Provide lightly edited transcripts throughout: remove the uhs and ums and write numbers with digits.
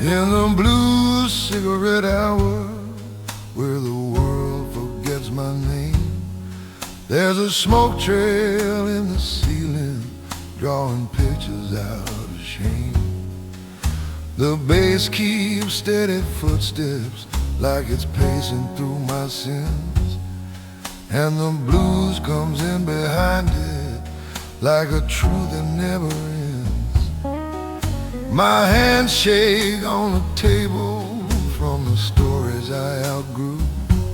In the blue cigarette hour, where the world forgets my name, there's a smoke trail in the ceiling, drawing pictures out of shame. The bass keeps steady footsteps, like it's pacing through my sins, and the blues comes in behind it, like a truth that never ends. My hands shake on the table from the stories I outgrew,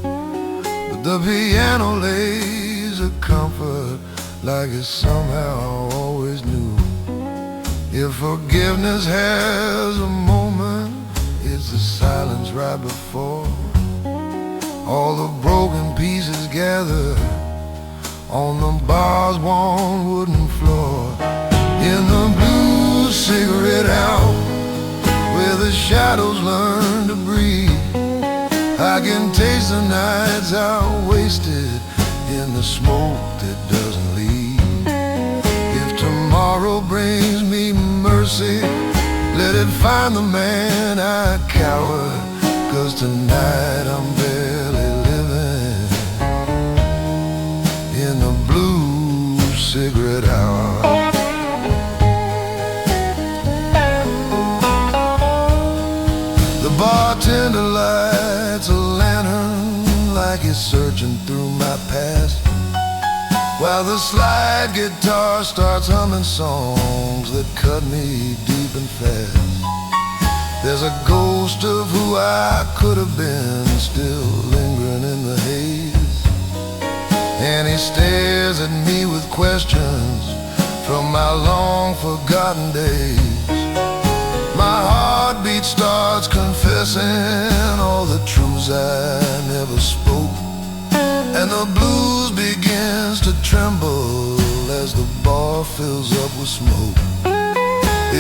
but the piano lays a comfort like it somehow always knew. If forgiveness has a moment, it's the silence right before all the broken pieces gather on the bar's worn wooden floor. In the blue cigarette hour, where the shadows learn to breathe, I can taste the nights I wasted in the smoke that doesn't leave. If tomorrow brings me mercy, let it find the man I cowered, 'cause tonight I'm barely living in the blue cigarette hour. The bartender lights a lantern like he's searching through my past, while the slide guitar starts humming songs that cut me deep and fast. There's a ghost of who I could have been still lingering in the haze, and he stares at me with questions from my long forgotten days. My heartbeat starts confessing all the truths I never spoke, and the blues begins to tremble as the bar fills up with smoke.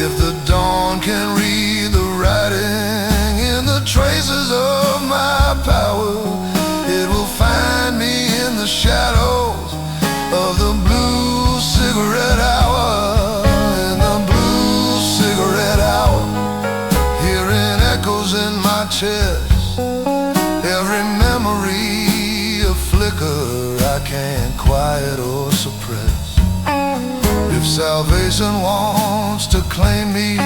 If the dawn can read the writing in the traces of my power, it will find me in the shadows of the blue cigarette hour. In the blue cigarette hour, hearing echoes in my chest, every memory a flicker I can't quiet or suppress. If salvation wants to claim me,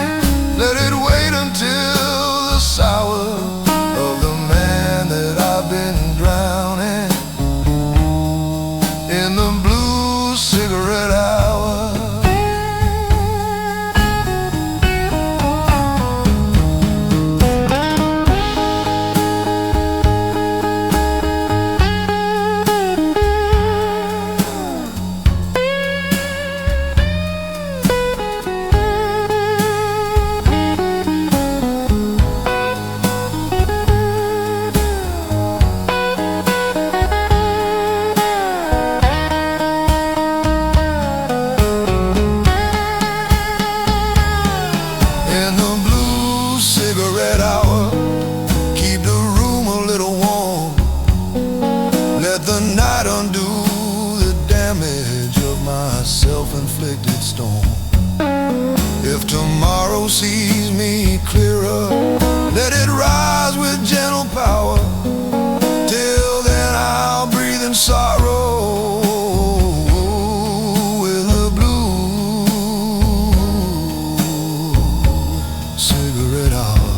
let it wait until the sour of the man that I've been drowning in the blue cigarette hour. Self-inflicted storm. If tomorrow sees me clearer, let it rise with gentle power. Till then I'll breathe in sorrow with a blue cigarette hour.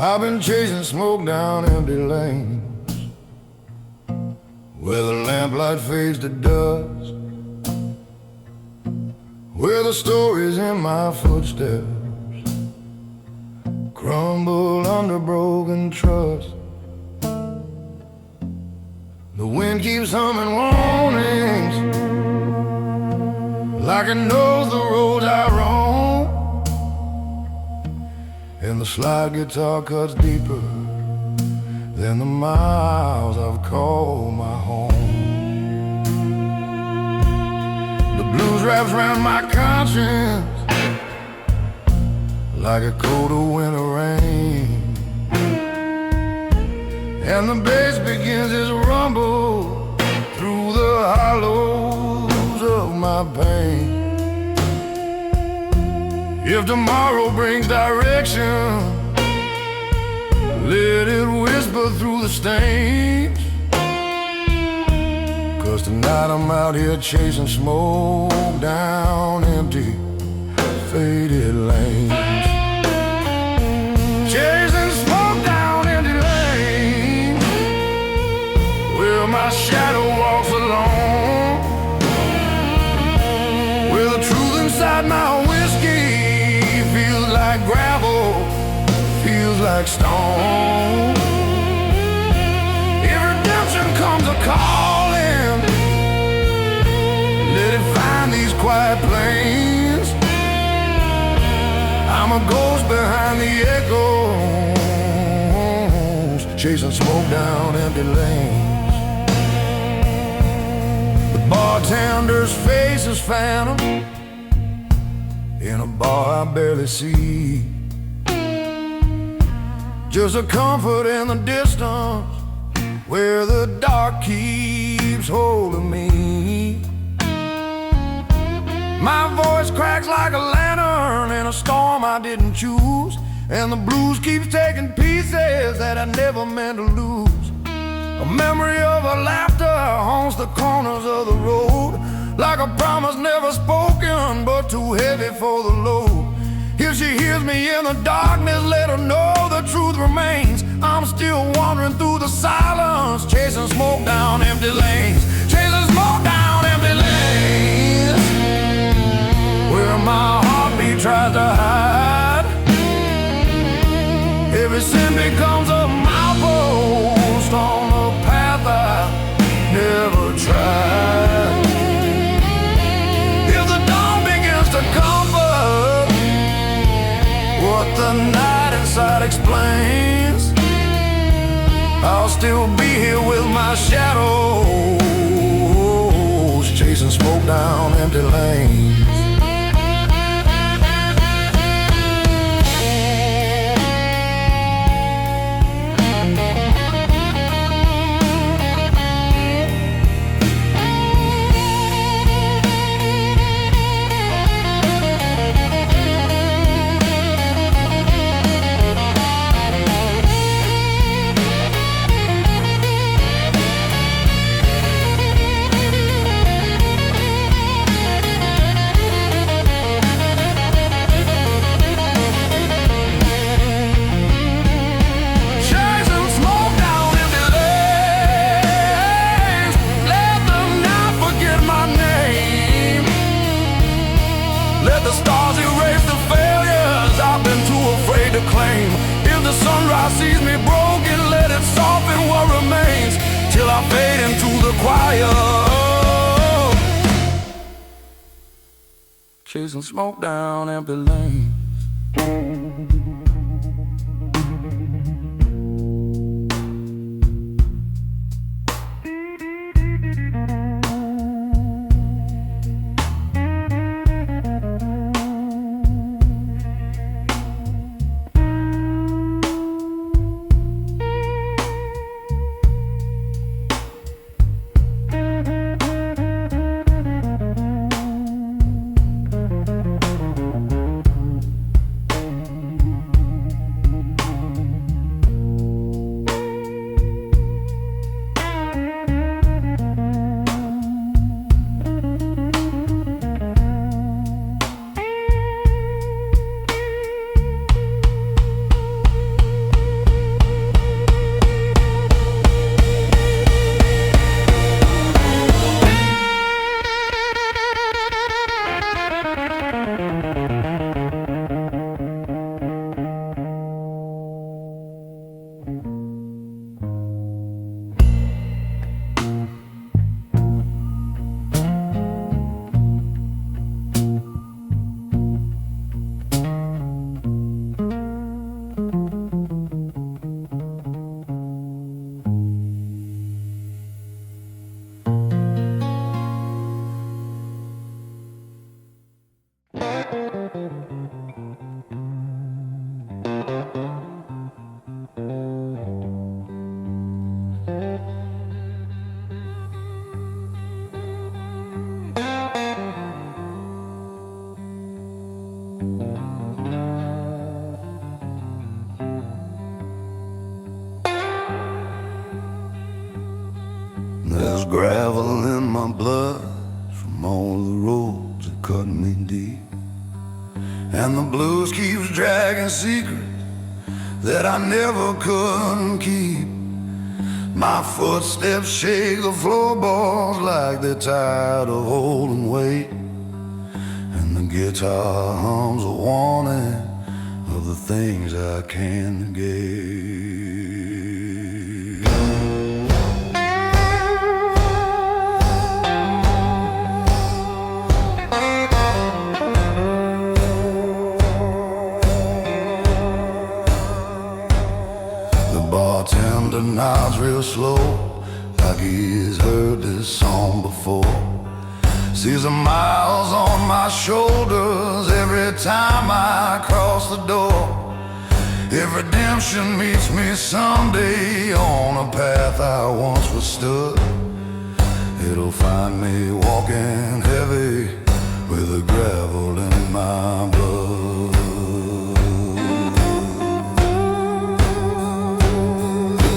I've been chasing smoke down empty lanes where the lamplight fades to dust, where the stories in my footsteps crumble under broken trust. The wind keeps humming warnings like it knows the roads I roam, and the slide guitar cuts deeper than the miles I've called my home. The blues wraps around my conscience like a coat of winter rain, and the bass begins its rumble through the hollows of my pain. If tomorrow brings direction, let it whisper through the stains, 'cause tonight I'm out here chasing smoke down empty, faded lanes. Chasing smoke down empty lanes where my shadow walks alone, where the truth inside my whiskey feels like gravel, feels like stone. If redemption comes a-calling, let it find these quiet plains. I'm a ghost behind the echoes, chasing smoke down empty lanes. The bartender's face is phantom in a bar I barely see, just a comfort in the distance where the dark keeps holding me. My voice cracks like a lantern in a storm I didn't choose, and the blues keeps taking pieces that I never meant to lose. A memory of a laughter haunts the corners of the road, like a promise never spoken but too heavy for the load. If she hears me in the darkness, let her know the truth remains. I'm still wandering through the silence, chasing smoke down empty lanes. Chasing smoke down empty lanes where my heartbeat tries to hide. Every sin becomes a milepost on a path I never tried. If the dawn begins to comfort what the night inside explains, I'll still be here with my shadows, chasing smoke down empty lanes. Let the stars erase the failures I've been too afraid to claim. If the sunrise sees me broken, let it soften what remains till I fade into the quiet, chasing smoke down empty lanes. gravel in my blood from all the roads that cut me deep. And the blues keeps dragging secrets that I never could keep. My footsteps shake the floorboards like they're tired of holding weight. And the guitar hums a warning of the things I can't negate. Bartender nods real slow, like he's heard this song before. Sees the miles on my shoulders every time I cross the door. If redemption meets me someday on a path I once withstood, it'll find me walking heavy with the gravel in my blood.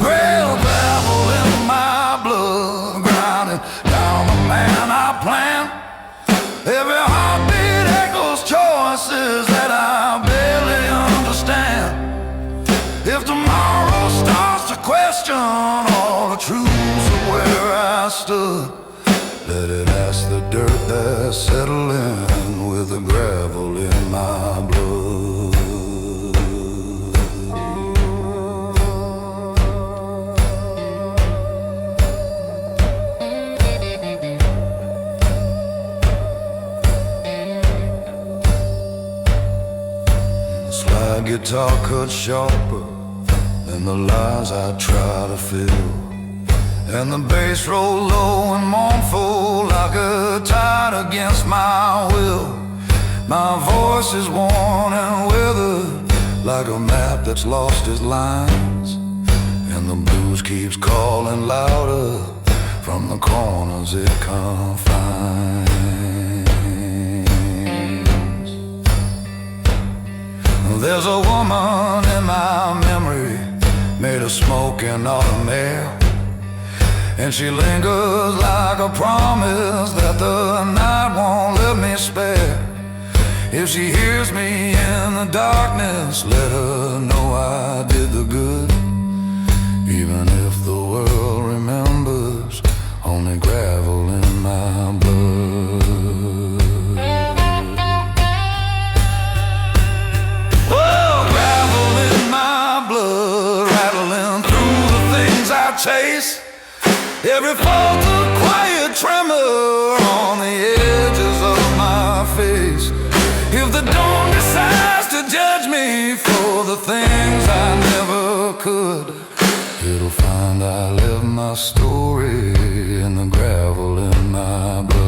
Gravel in my blood, grinding down the man I planned. Every heartbeat echoes choices that I barely understand. If tomorrow starts to question all the truths of where I stood, let it ask the dirt that's settling with the gravel in my blood. Slide guitar cuts sharper than the lies I try to fill, and the bass roll low and mournful like a tide against my will. My voice is worn and withered like a map that's lost its lines, and the blues keeps calling louder from the corners it confines. There's a woman in my memory, made of smoke and autumn air, and she lingers like a promise that the night won't let me spare. If she hears me in the darkness, let her know I did the good. Even if the world remembers only gravel in my blood. Chase every falter, quiet tremor on the edges of my face. If the dawn decides to judge me for the things I never could, it'll find I left my story in the gravel in my blood.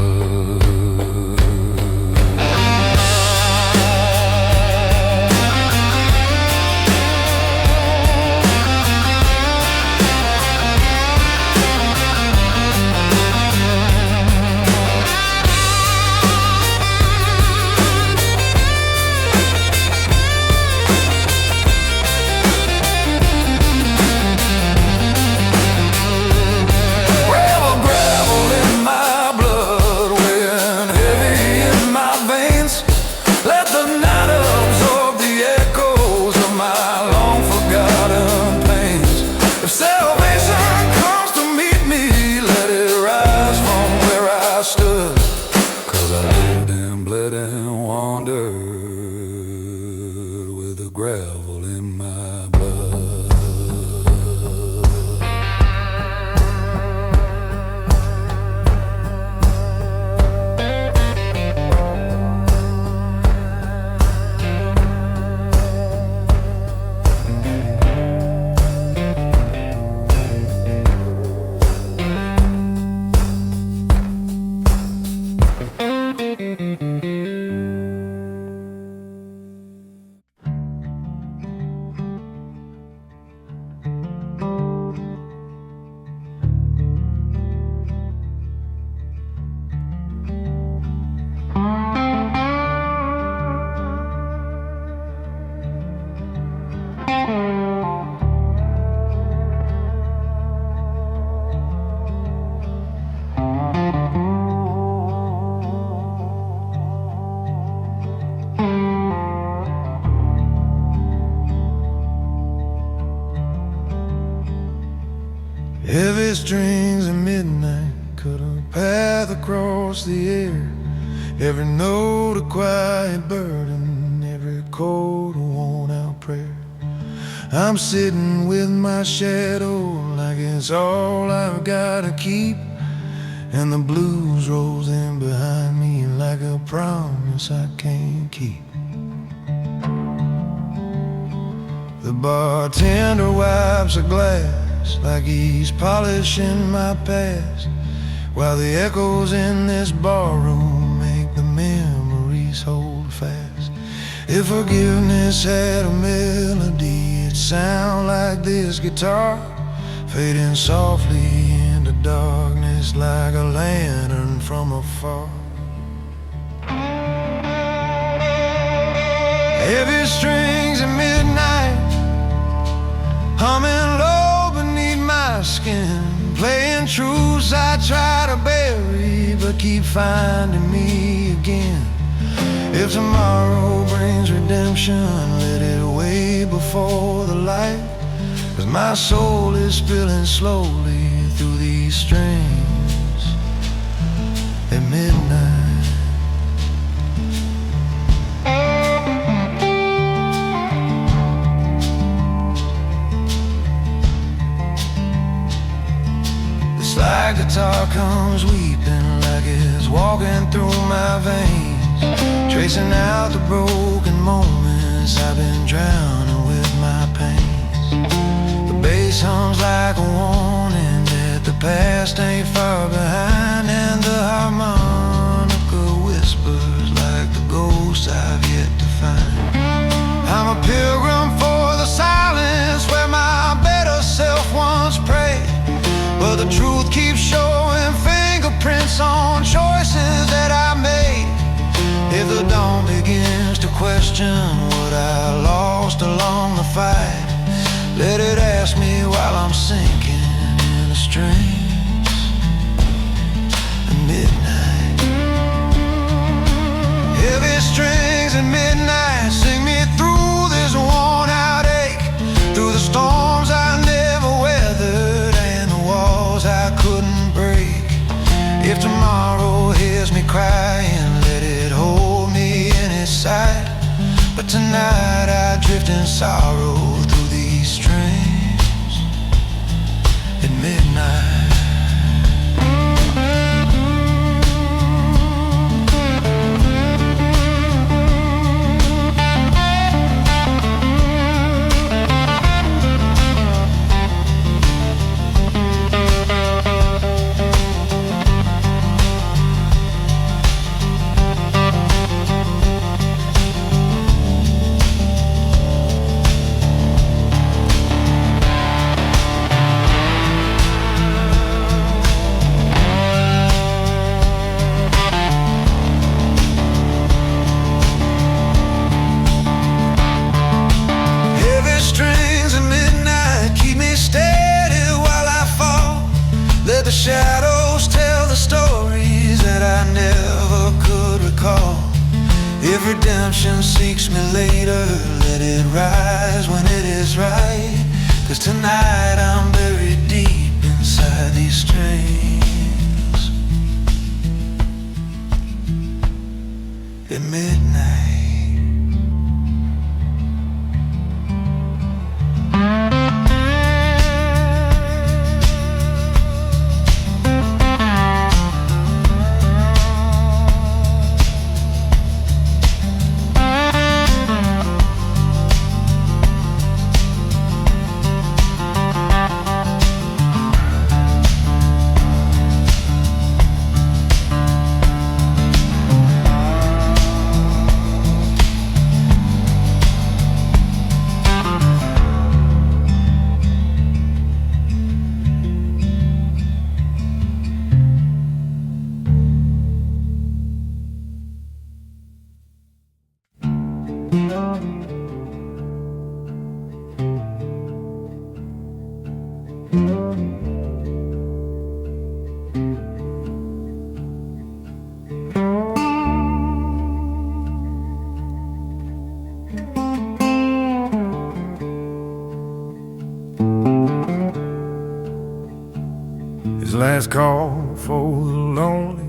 Gravel in my blood. strings at midnight cut a path across the air. Every note a quiet burden, every chord a worn-out prayer. I'm sitting with my shadow like it's all I've gotta keep, and the blues rolls in behind me like a promise I can't keep. The bartender wipes a glass like he's polishing my past, while the echoes in this barroom make the memories hold fast. If forgiveness had a melody, it'd sound like this guitar, fading softly into darkness like a lantern from afar. Heavy strings at midnight, humming low beneath my skin, playing truths I try to bury but keep finding me again. If tomorrow brings redemption, let it wait before the light, 'cause my soul is spilling slowly through these strings at midnight. The slide guitar comes weeping like it's walking through my veins, tracing out the broken moments I've been drowning with my pains. The bass hums like a warning that the past ain't far behind, and the harmonica whispers like the ghosts I've yet to find. I'm a pilgrim for the silence where my better self once prayed, but the truth keeps showing fingerprints on choices that I made. If the dawn begins to question what I lost along the fight, let it ask me while I'm sinking in the strings at midnight. Heavy strings at midnight sing me through this worn-out ache, through the storms I never weathered and the walls I couldn't break. If tomorrow hears me crying, let it hold me in its sight. But tonight I drift in sorrow through these strings at midnight. The shadows tell the stories that I never could recall. If redemption seeks me later, let it rise when it is right, 'cause tonight I'm buried deep inside these strings at midnight. Last call for the lonely,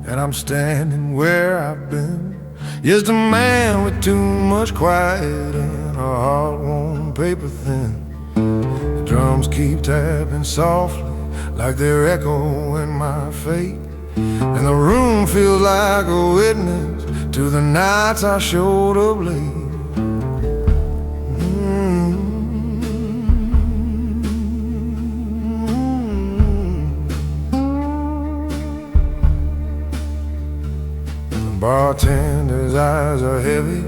and I'm standing where I've been. Just a man with too much quiet and a heart worn paper thin. The drums keep tapping softly like they're echoing my fate, and the room feels like a witness to the nights I showed up late. The bartender's eyes are heavy,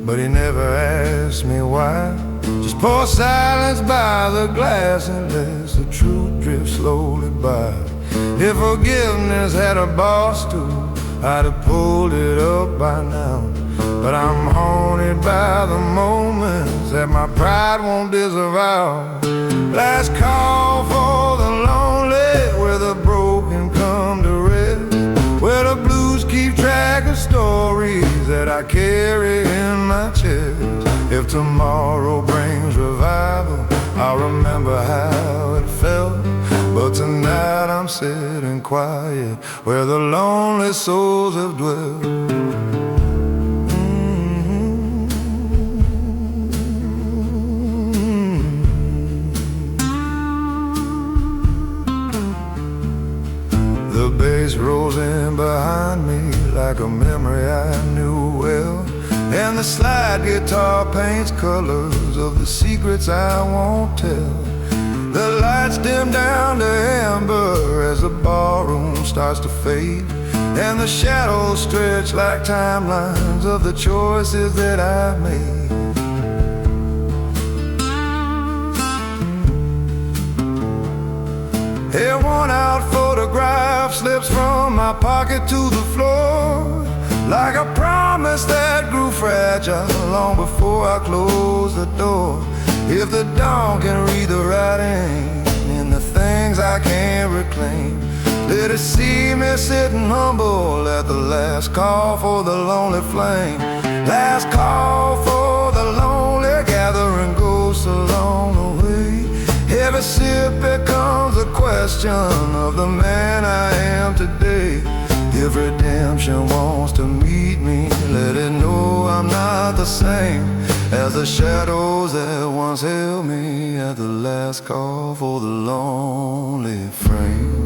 but he never asked me why. Just pour silence by the glass and lets the truth drift slowly by. If forgiveness had a boss too, I'd have pulled it up by now. But I'm haunted by the moments that my pride won't disavow. Last call for the lonely, where the broken come to rest, where the blues keep track of stories that I carry in my chest. If tomorrow brings revival, I'll remember how it felt. But tonight I'm sitting quiet where the lonely souls have dwelt. The bass rolls in behind me like a memory I knew well, and the slide guitar paints colors of the secrets I won't tell. The lights dim down to amber as the ballroom starts to fade, and the shadows stretch like timelines of the choices that I made. A worn-out photograph slips from my pocket to the floor, like a promise that grew fragile long before I closed the door. If the dawn can read the writing in the things I can't reclaim, let it see me sitting humble at the last call for the lonely flame. Last call for the lonely, gathering ghosts along the way. Every sip becomes a question of the man I am today. If redemption wants to meet me, let it know I'm not the same as the shadows that once held me at the last call for the lonely frame.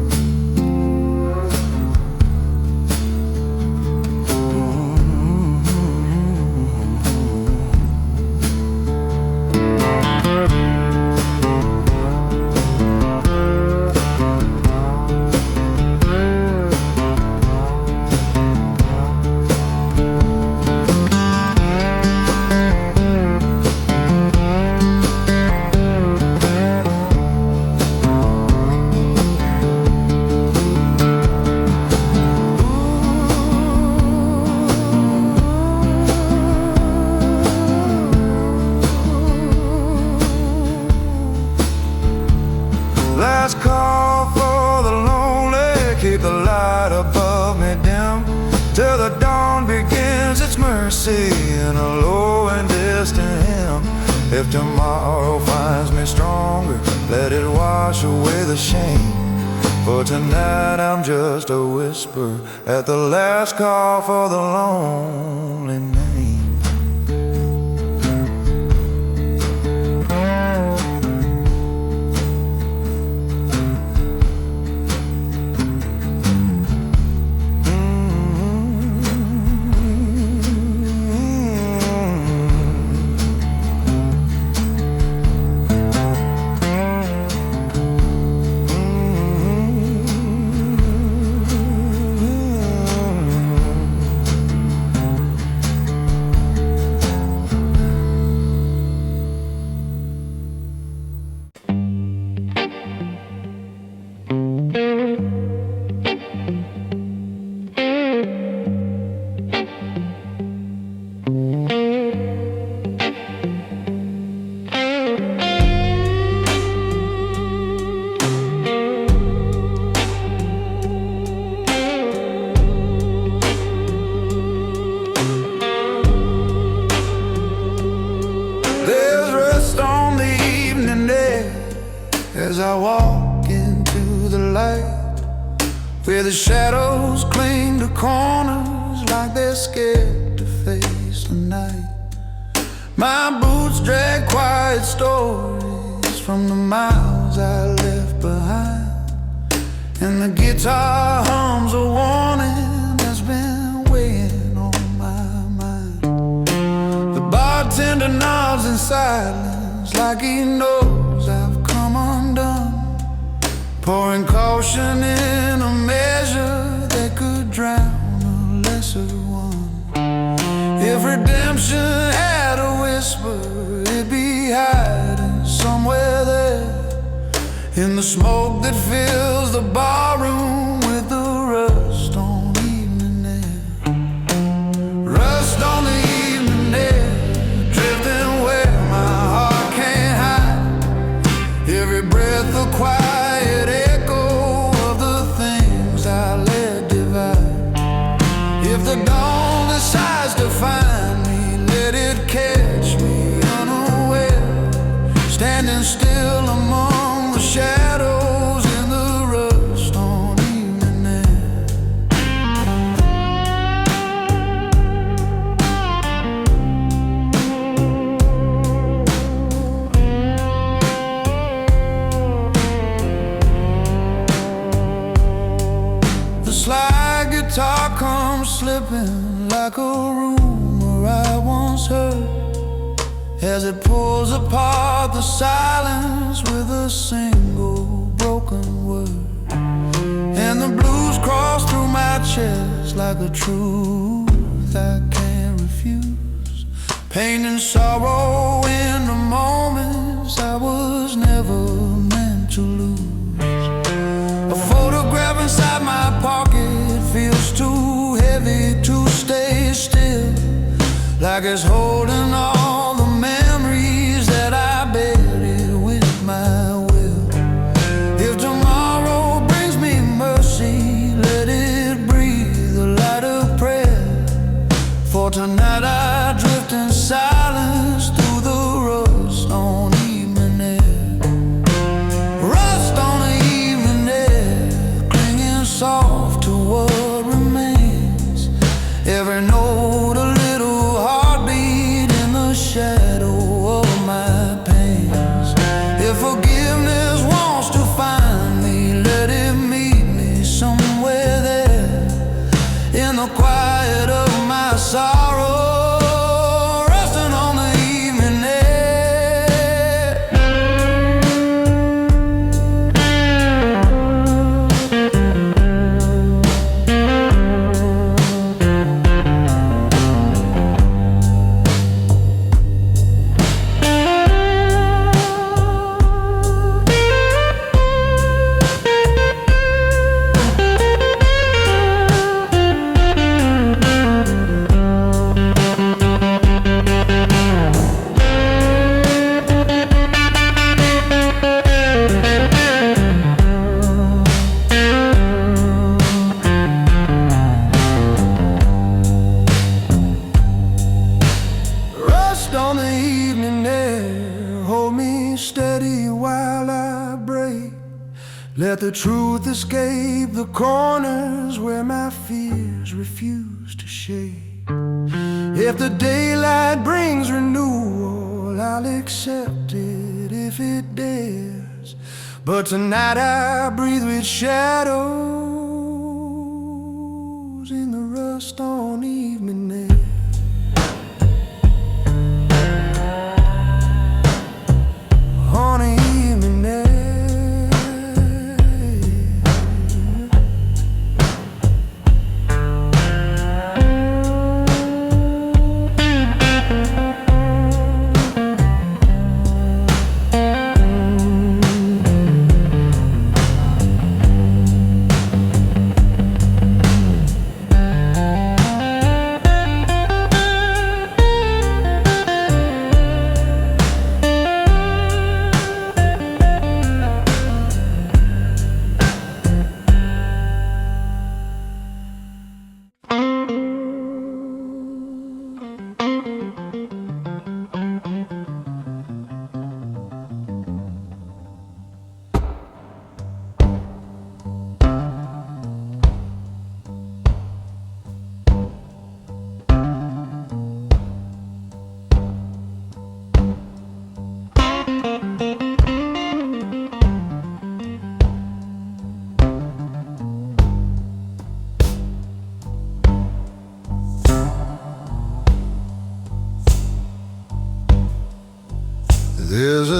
Last call for the lonely, keep the light above me dim, till the dawn begins its mercy in a low and distant hymn. If tomorrow finds me stronger, let it wash away the shame. For tonight I'm just a whisper at the last call for the lonely name. As I walk into the light, where the shadows cling to corners like they're scared to face the night. My boots drag quiet stories from the miles I left behind, and the guitar hums a warning that's been weighing on my mind. The bartender nods in silence like he knows I've come undone, pouring caution in a measure that could drown a lesser one. If redemption had a whisper, it'd be hiding somewhere there, in the smoke that fills the barroom with the rust on evening air. Rust on the evening air, drifting where my heart can't hide. Every breath a quiet echo of the things I let divide. If the dawn decides to find me, let it catch me unaware, standing still among the shadows in the rust on evening air. The slide guitar comes slipping like a rumor I once heard, as it pulls apart the silence with a single broken word. And the blues cross through my chest like a truth I can't refuse, pain and sorrow in the moments I was never meant to lose. A photograph inside my pocket feels too heavy to stay still, like it's holding all the memories that I buried with my will. If tomorrow brings me mercy, let it breathe a light of prayer. For tonight I drift in silence through the rust on evening air. Rust on the evening air, clinging soft to what remains. Every note a little heartbeat in the shadow of my pains. If forgiveness wants to find me, let it meet me somewhere there, in the quiet of my sorrow, resting on the evening on the evening air. Hold me steady while I break. Let the truth escape the corners where my fears refuse to shake. If the daylight brings renewal, I'll accept it if it dares. But tonight I breathe with shadows in the rust on evening air. On evening air.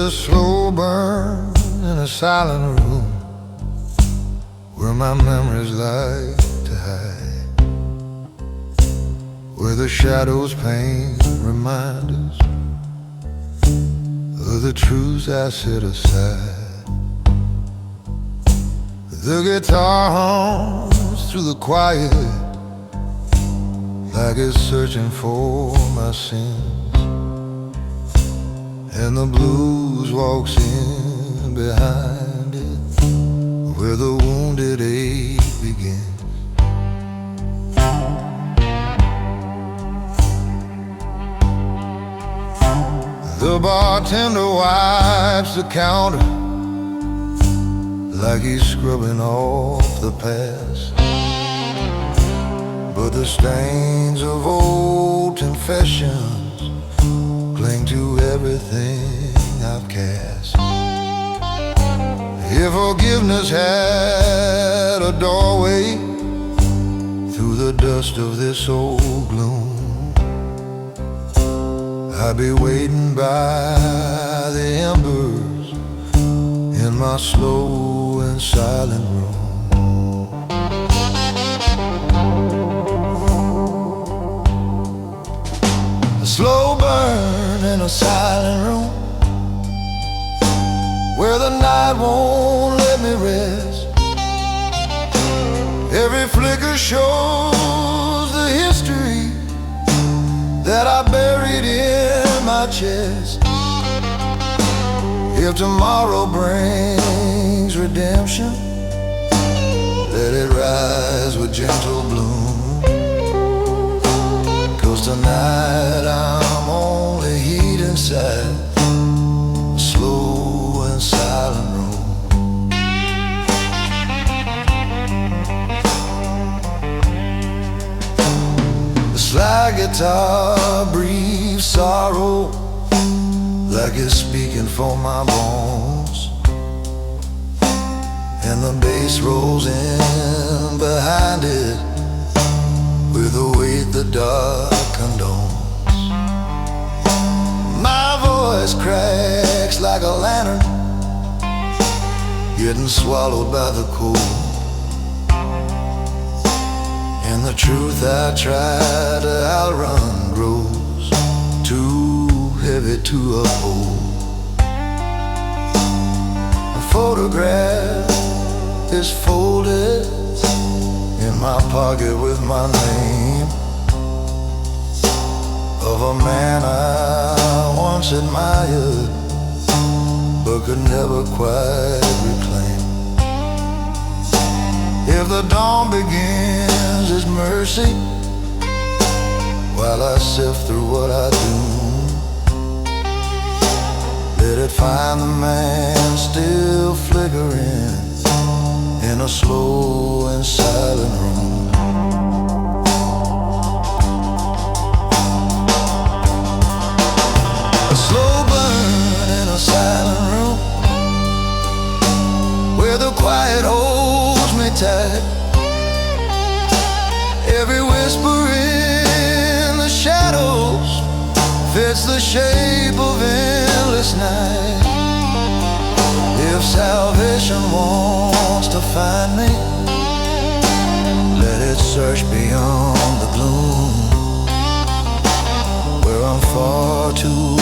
a slow burn in a silent room where my memories like to hide, where the shadows paint reminders of the truths I set aside. The guitar hums through the quiet like it's searching for my sins, and the blues walks in behind it where the wounded ache begins. The bartender wipes the counter like he's scrubbing off the past, but the stains of old confessions cling to everything I've cast. If forgiveness had a doorway through the dust of this old gloom, I'd be waiting by the embers in my slow and silent room. A slow burn in a silent room where the night won't let me rest. Every flicker shows the history that I buried in my chest. If tomorrow brings redemption, let it rise with gentle bloom, 'cause tonight I'm only heat inside a slow and silent room. The slide guitar breathes sorrow like it's speaking for my bones, and the bass rolls in behind it with a weight the dark condones. My voice cracks like a lantern getting swallowed by the cold, and the truth I try to outrun grows too heavy to uphold. A photograph is folded in my pocket with my name of a man I once admired but could never quite reclaim. If the dawn begins its mercy while I sift through what I do, let it find the man still flickering in a slow and silent room. A slow burn in a silent room where the quiet holds me tight. Every whisper in the shadows fits the shape of endless night. If salvation wants to find me, let it search beyond the gloom, where I'm far too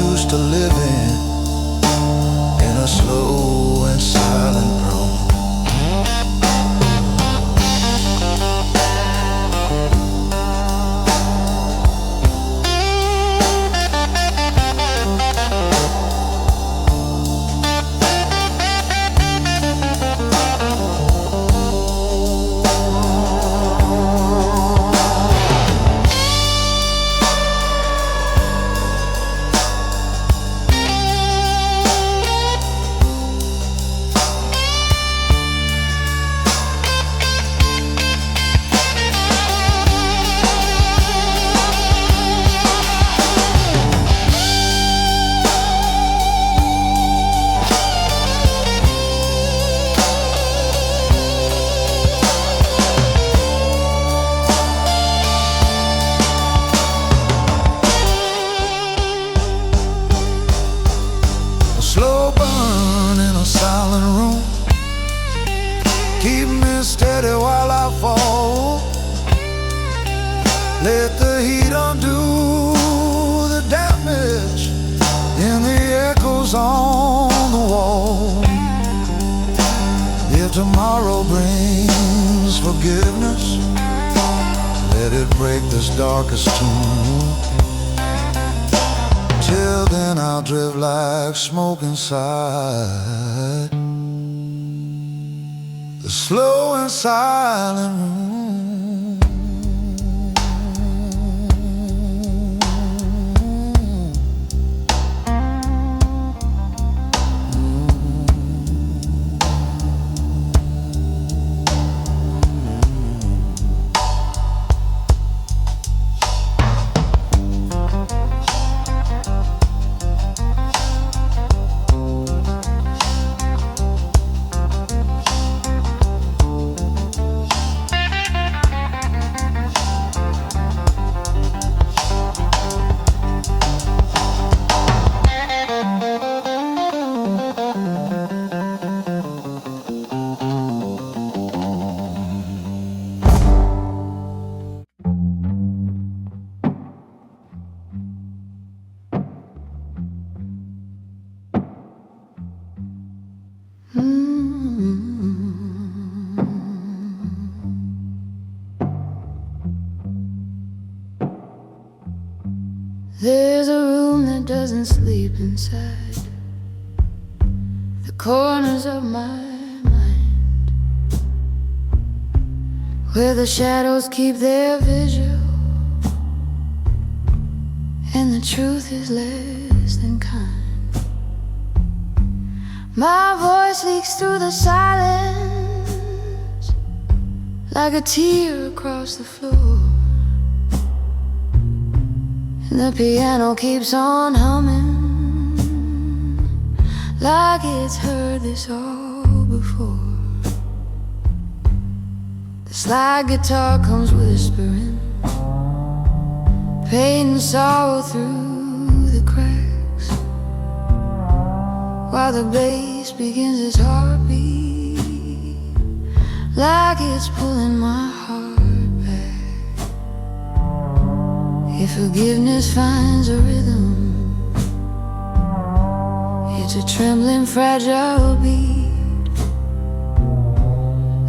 used to living in a slow and silent room. Let the heat undo the damage in the echoes on the wall. If tomorrow brings forgiveness, let it break this darkest tomb. Till then I'll drift like smoke inside the slow and silent room. There's a room that doesn't sleep inside the corners of my mind, where the shadows keep their vigil and the truth is less than kind. My voice leaks through the silence like a tear across the floor, and the piano keeps on humming like it's heard this all before. The slide guitar comes whispering pain and sorrow through the cracks, while the bass begins its heartbeat like it's pulling my heart back. If forgiveness finds a rhythm, it's a trembling, fragile beat,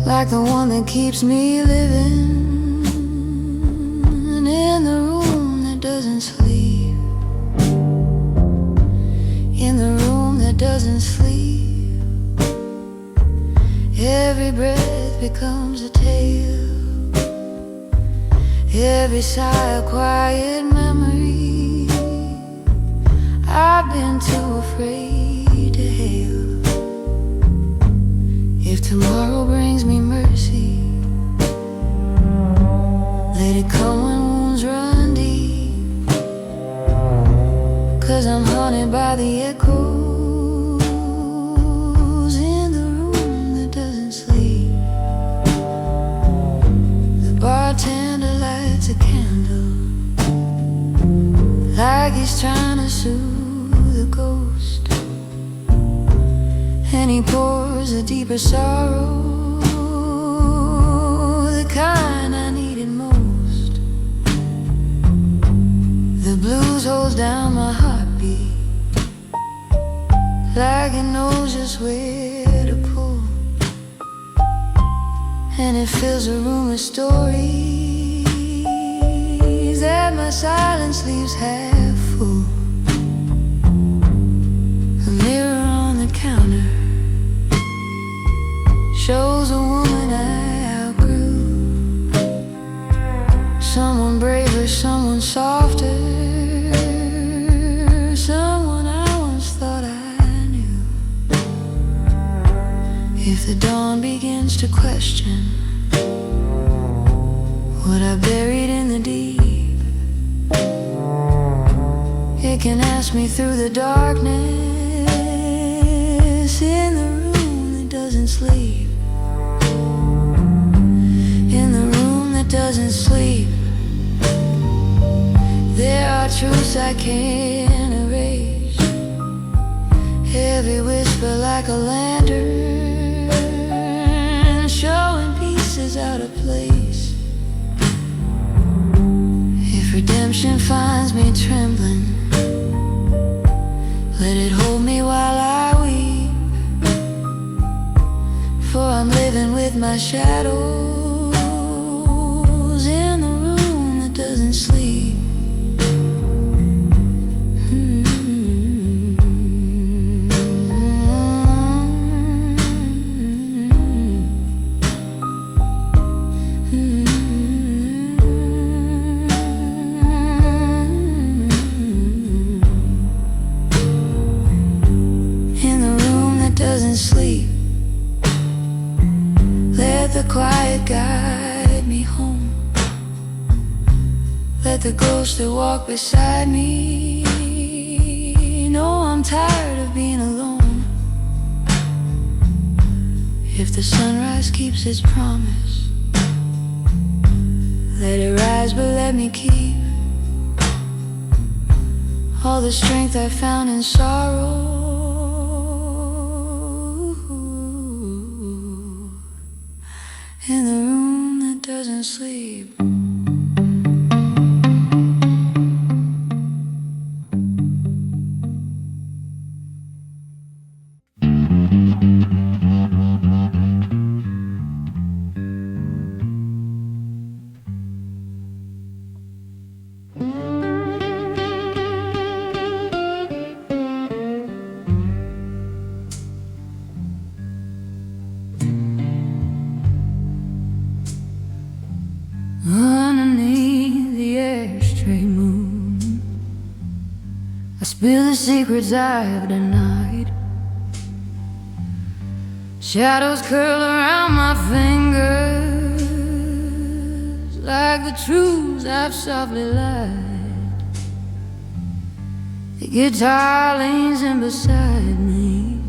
like the one that keeps me living in the room that doesn't sleep, in the room that doesn't sleep. Every breath becomes a tale, every sigh a quiet memory I've been too afraid to hail. If tomorrow brings me mercy, let it come when wounds run deep, 'cause I'm haunted by the echoes in the room that doesn't sleep. The bartender lights a candle like he's trying to soothe a ghost, and he pours a deeper sorrow, the kind I needed most. The blues holds down my heartbeat like it knows just where to pull, and it fills a room with stories that my silence leaves half full. A mirror on the counter shows a woman I outgrew, someone braver, someone softer, someone I once thought I knew. If the dawn begins to question what I buried in the deep, it can ask me through the darkness in the room that doesn't sleep, in the room that doesn't sleep. There are truths I can't erase, every whisper like a lantern showing pieces out of place. redemption finds me trembling. Let it hold me while I weep, for I'm living with my shadows in the room that doesn't sleep. Doesn't sleep. Let the quiet guide me home. Let the ghost that walk beside me know I'm tired of being alone. If the sunrise keeps its promise, let it rise, but let me keep all the strength I found in sorrow. In the room that doesn't sleep. Underneath the ashtray moon, I spill the secrets I've denied. Shadows curl around my fingers like the truths I've softly lied. The guitar leans in beside me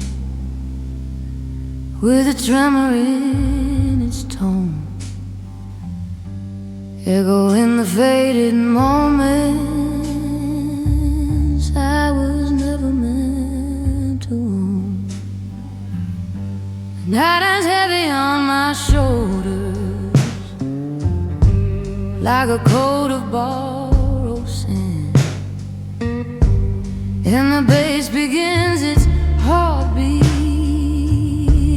with a tremor in its tone. Echo in the faded moments I was never meant to own. The night hangs heavy on my shoulders like a coat of borrowed sand, and the bass begins its heartbeat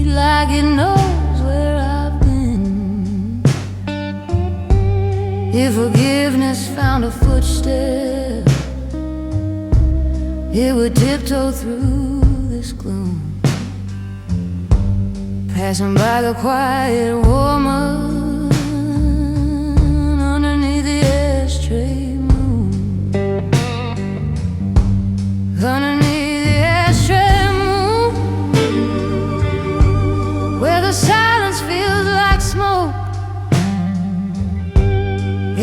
like it knows where I've been. If forgiveness found a footstep, it would tiptoe through this gloom, passing by the quiet woman underneath the ashtray moon. Underneath the ashtray moon, where the silence feels like smoke.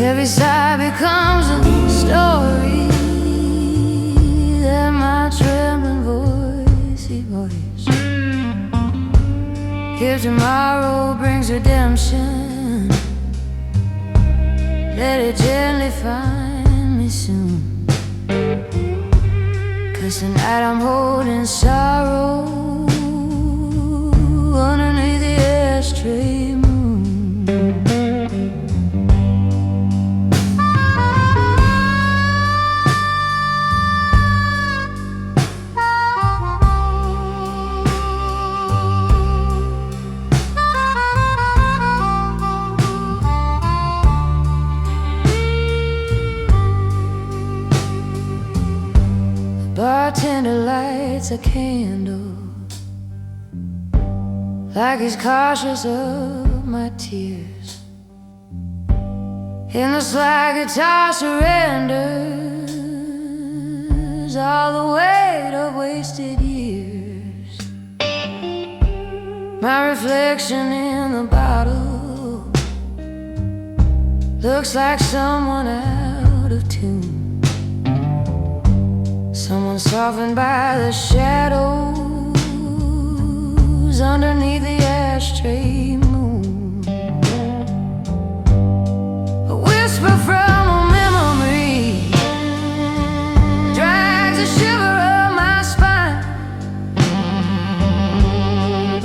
Every sigh becomes a story that my trembling voice evoices. If tomorrow brings redemption, let it gently find me soon. 'Cause tonight I'm holding sorrow underneath the ashtray moon. Bartender lights a candle like he's cautious of my tears, and the slide guitar surrenders all the weight of wasted years. My reflection in the bottle looks like someone out of tune, someone softened by the shadows underneath the ashtray moon. A whisper from a memory drags a shiver up my spine,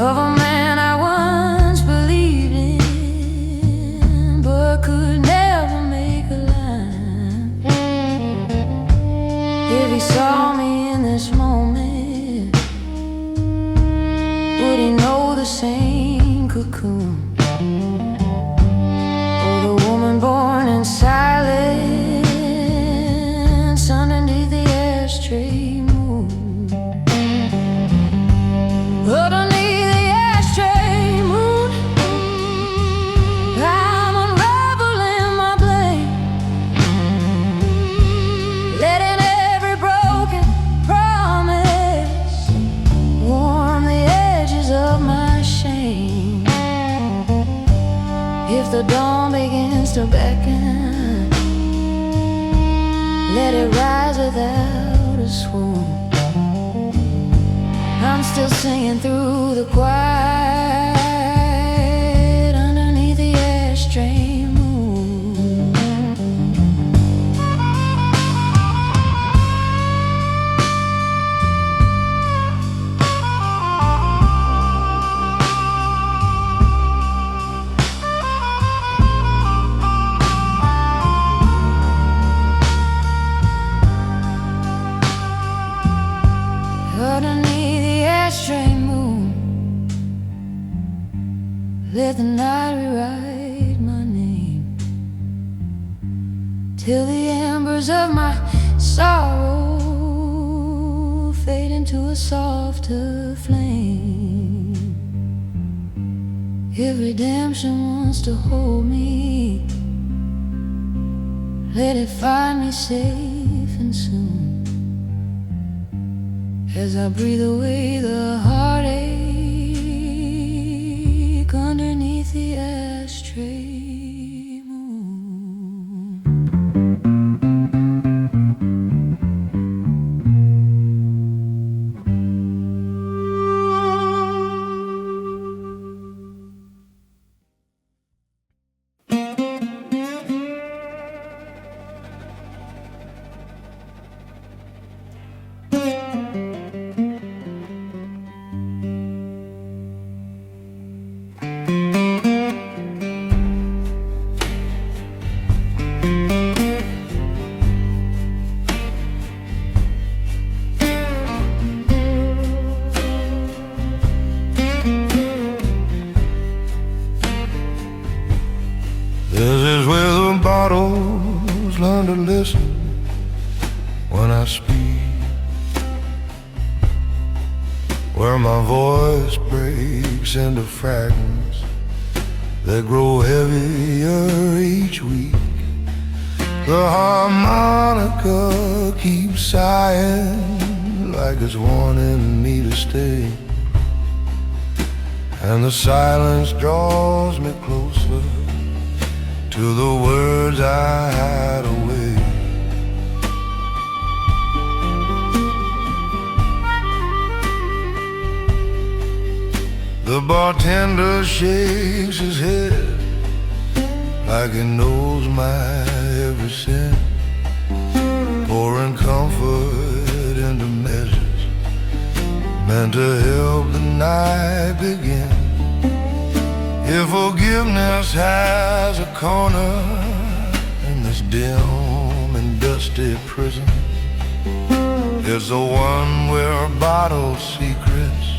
of a man I once believed in but could never make a line. saw me in this moment, would he know the same cocoon? Oh, the woman born in silence underneath the ashtray moon. Underneath the ashtray moon, I'm unraveling my blame, letting every broken promise warm the edges of my shame. If the dawn begins to beckon, let it rise without a swoon. I'm still singing through the quiet underneath the ashtray moon. Underneath the ashtray moon, let the night rewrite my name, till the embers of my sorrow fade into a softer flame. If redemption wants to hold me, let it find me safe and soon, as I breathe away the heartache underneath the ashtray moon. This is where the bottles learn to listen when I speak, where my voice breaks into fragments that grow heavier each week. The harmonica keeps sighing like it's wanting me to stay, and the silence draws me closer to the words I hide away. The bartender shakes his head like he knows my every sin, pouring comfort into measures meant to help the night begin. If forgiveness has a corner in this dim and dusty prison, it's the one where bottled secrets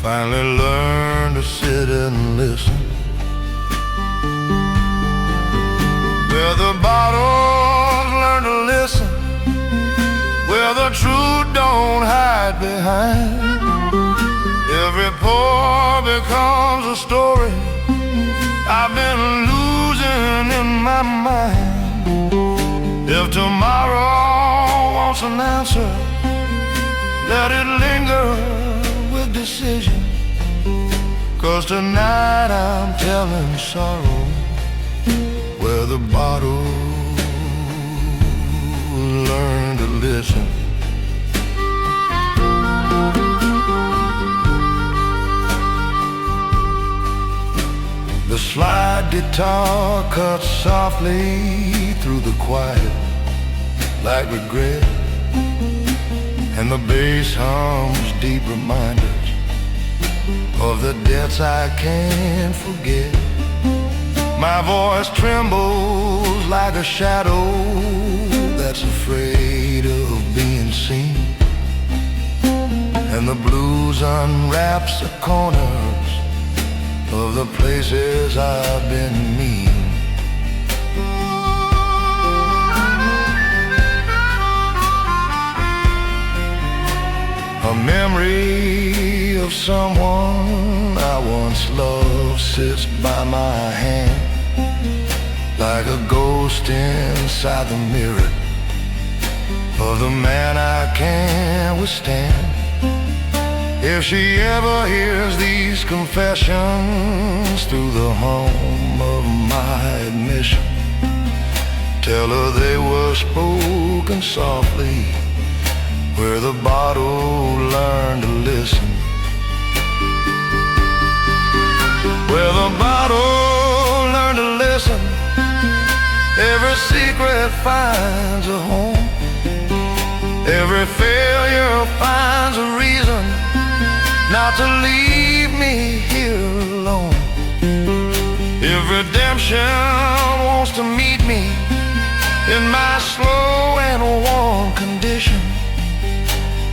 finally learn to sit and listen, where the bottles learn to listen, where the truth don't hide behind. Every pour becomes a story I've been losing in my mind. If tomorrow wants an answer, let it linger with decision, 'cause tonight I'm telling sorrow where the bottle learn to listen. The slide guitar cuts softly through the quiet like regret, and the bass hums deep reminders of the debts I can't forget. My voice trembles like a shadow that's afraid of being seen, and the blues unwraps the corners of the places I've been mean. A memory of someone I once loved sits by my hand, like a ghost inside the mirror of the man I can't withstand. If she ever hears these confessions through the hum of my admission, tell her they were spoken softly where the bottle learned to listen. Where the bottle learned to listen, every secret finds a home. Every failure finds a reason not to leave me here alone. If redemption wants to meet me in my slow and warm condition,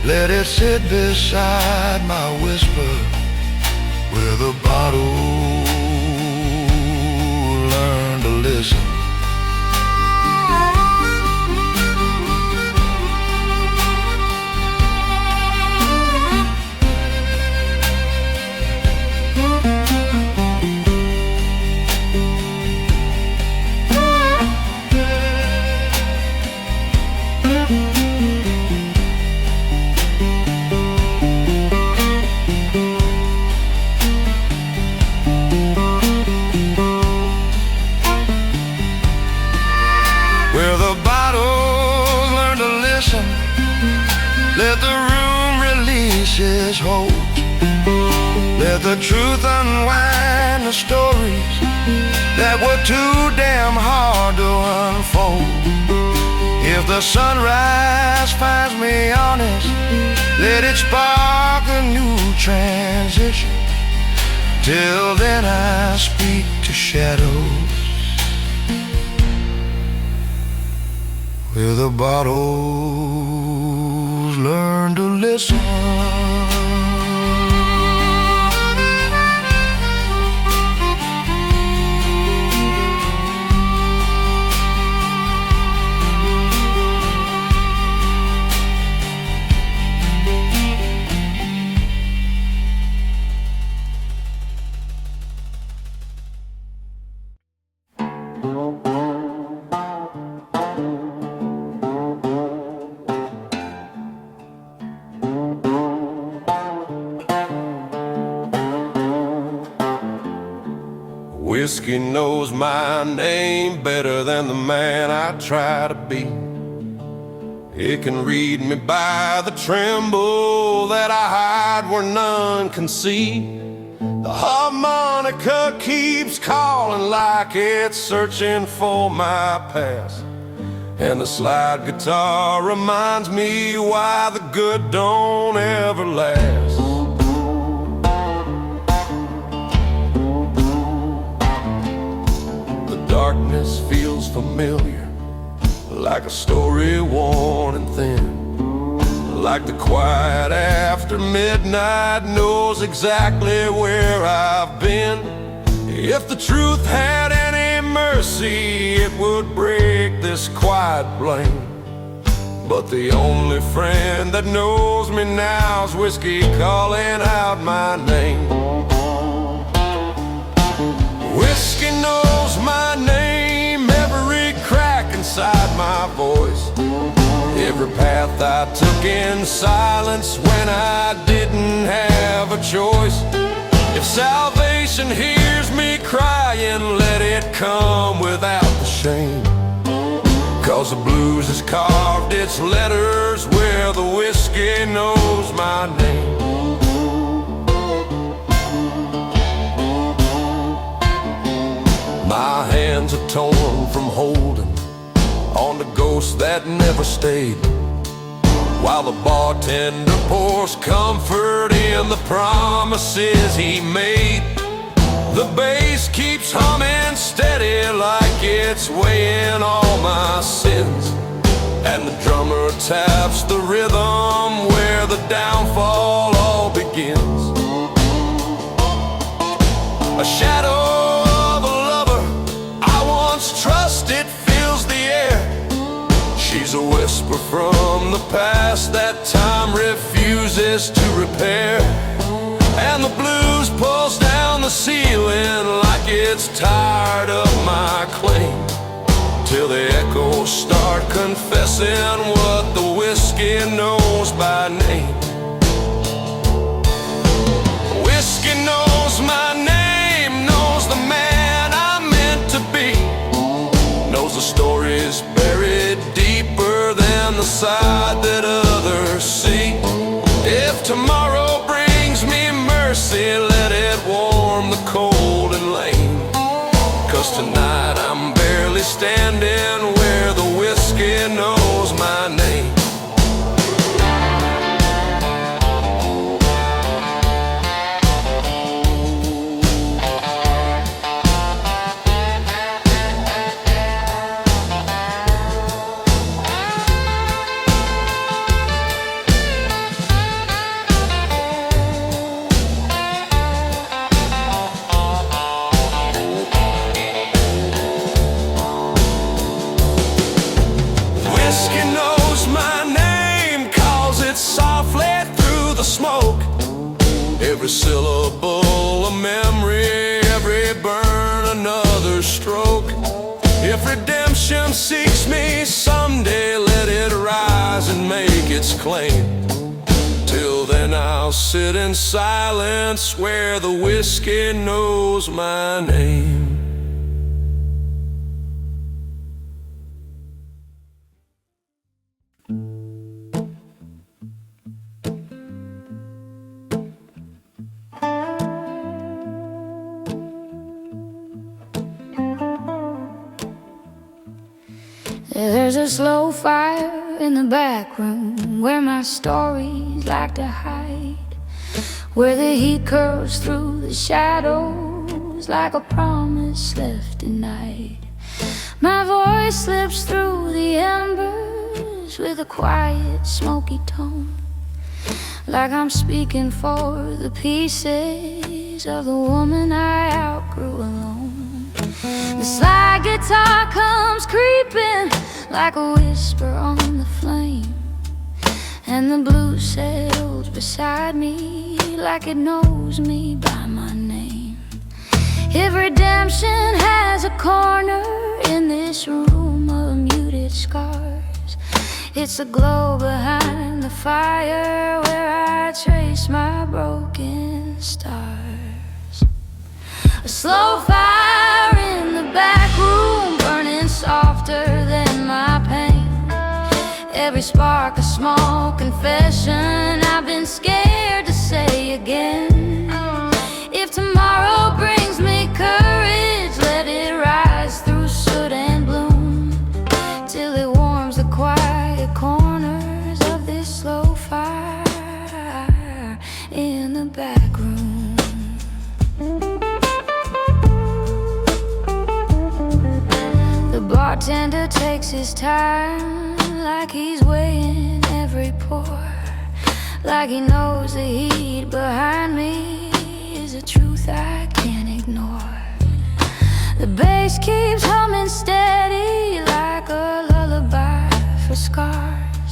let it sit beside my whisper where the bottle learned to listen. Where the bottles learn to listen, let the room release its hold. Let the truth unwind the stories that were too damn hard to unfold. If the sunrise finds me honest, let it spark a new transition. Till then I speak to shadows where the bottles learn to listen. Whiskey knows my name better than the man I try to be. It can read me by the tremble that I hide where none can see. The harmonica keeps calling like it's searching for my past, and the slide guitar reminds me why the good don't ever last. Darkness feels familiar, like a story worn and thin. Like the quiet after midnight knows exactly where I've been. If the truth had any mercy, it would break this quiet blame. But the only friend that knows me now's whiskey calling out my name. Whiskey knows my name, every crack inside my voice, every path I took in silence when I didn't have a choice. If salvation hears me crying, let it come without the shame, 'cause the blues has carved its letters where the whiskey knows my name. My hands are torn from holding on to ghosts that never stayed, while the bartender pours comfort in the promises he made. The bass keeps humming steady like it's weighing all my sins, taps the rhythm where the downfall all begins. A shadow of a lover I once trusted fills the air. She's a whisper from the past that time refuses to repair. And the blues pulls down the ceiling like it's tired of my claim, till the echoes start confessing what the whiskey knows by name. Whiskey knows my name, knows the man I'm meant to be, knows the stories buried deeper than the side that others see. If tomorrow brings me mercy, let it warm the cold and lame, 'cause tonight I'm barely standing where the whiskey knows my name. Whiskey knows my name, calls it softly through the smoke. Every syllable a memory, every burn another stroke. If redemption seeks me someday, let it rise and make its claim. Till then I'll sit in silence where the whiskey knows my name. There's a slow fire in the back room where my stories like to hide, where the heat curls through the shadows like a promise left denied. My voice slips through the embers with a quiet, smoky tone, like I'm speaking for the pieces of the woman I outgrew alone. The slide guitar comes creeping like a whisper on the flame, and the blues settles beside me like it knows me by my name. If redemption has a corner in this room of muted scars, it's a glow behind the fire where I trace my broken stars. A slow fire in the back room, burning softer than my pain. Every spark a small confession I've been scared to say again. If tomorrow brings me courage, let it rise through soot and bloom, till it warms the quiet corners of this slow fire in the back room. The bartender takes his time, like he's weighing every pour, like he knows the heat behind me is a truth I can't ignore. The bass keeps humming steady like a lullaby for scars,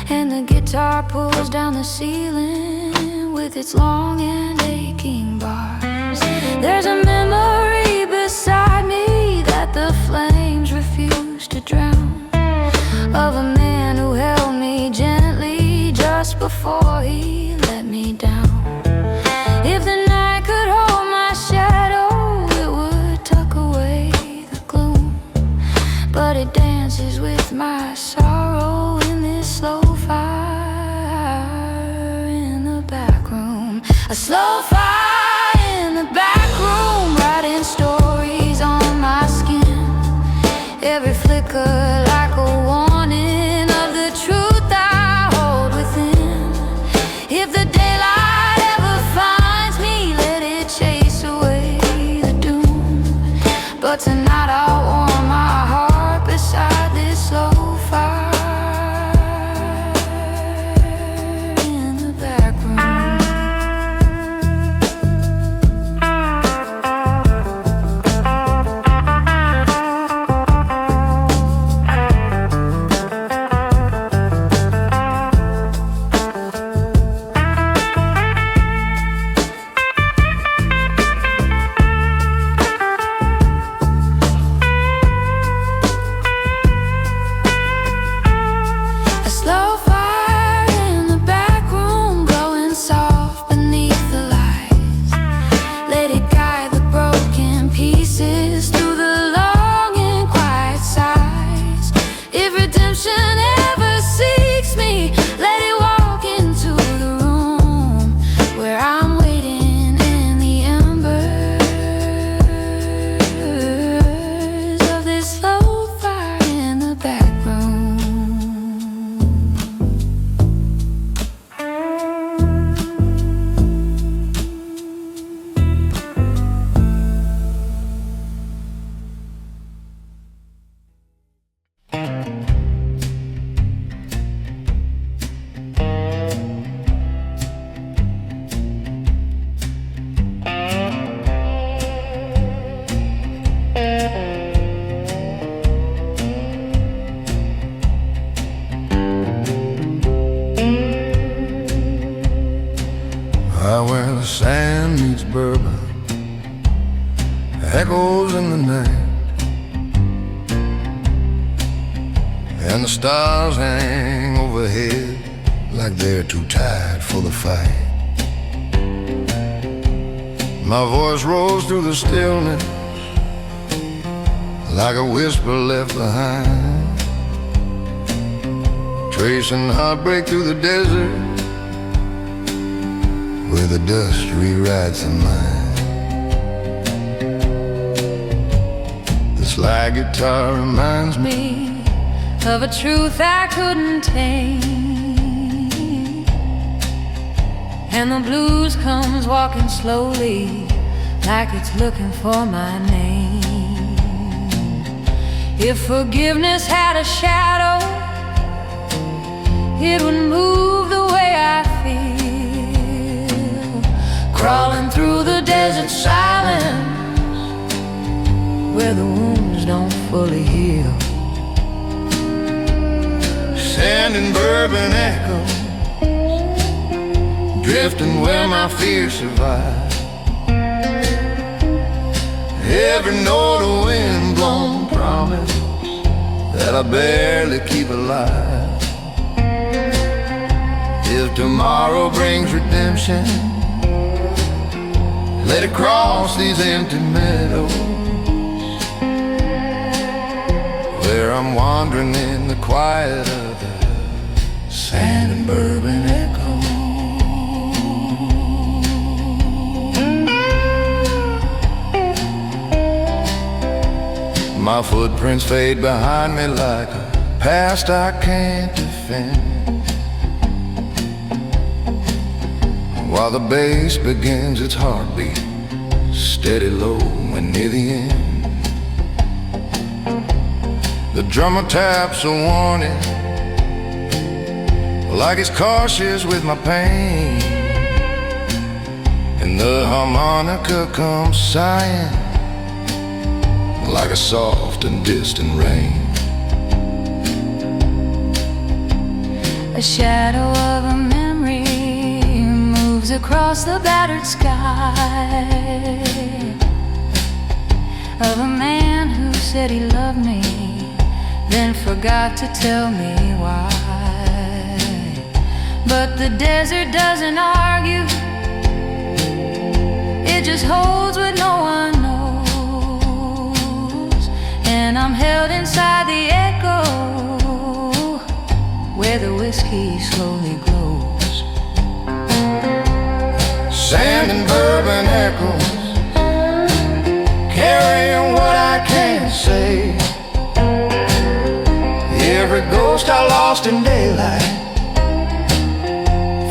and the guitar pulls down the ceiling with its long and aching bars. There's a memory beside me that the flames refuse to drown, of a man who held me gently just before he let me down. If the night could hold my shadow, it would tuck away the gloom, but it dances with my sorrow in this slow fire in the back room. A slow fire in the back room, writing stories on my skin, every flicker like a warning of the truth I hold within. If the daylight ever finds me, let it chase away the doom, but tonight I'll warm my heart beside this slow fire echoes in the night, and the stars hang overhead like they're too tired for the fight. My voice rolls through the stillness like a whisper left behind, tracing heartbreak through the desert where the dust rewrites the mind. The slide guitar reminds me of a truth I couldn't tame, and the blues comes walking slowly like it's looking for my name. If forgiveness had a shadow, it would move the way I feel, crawling through the desert silence where the wounds don't fully heal. Sand and bourbon echoes drifting where my fears survive. Every note a wind-blown promise that I barely keep alive. If tomorrow brings redemption, let it cross these empty meadows where I'm wandering in the quiet of the sand and bourbon echo. My footprints fade behind me like a past I can't defend, while the bass begins its heartbeat steady low when near the end. The drummer taps a warning like he's cautious with my pain, and the harmonica comes sighing like a soft and distant rain. A shadow of a memory moves across the battered sky, of a man who said he loved me, then forgot to tell me why. But the desert doesn't argue, it just holds what no one knows. And I'm held inside the echo where the whiskey slowly glows. Sand and bourbon echoes carrying what I can't say. Every ghost I lost in daylight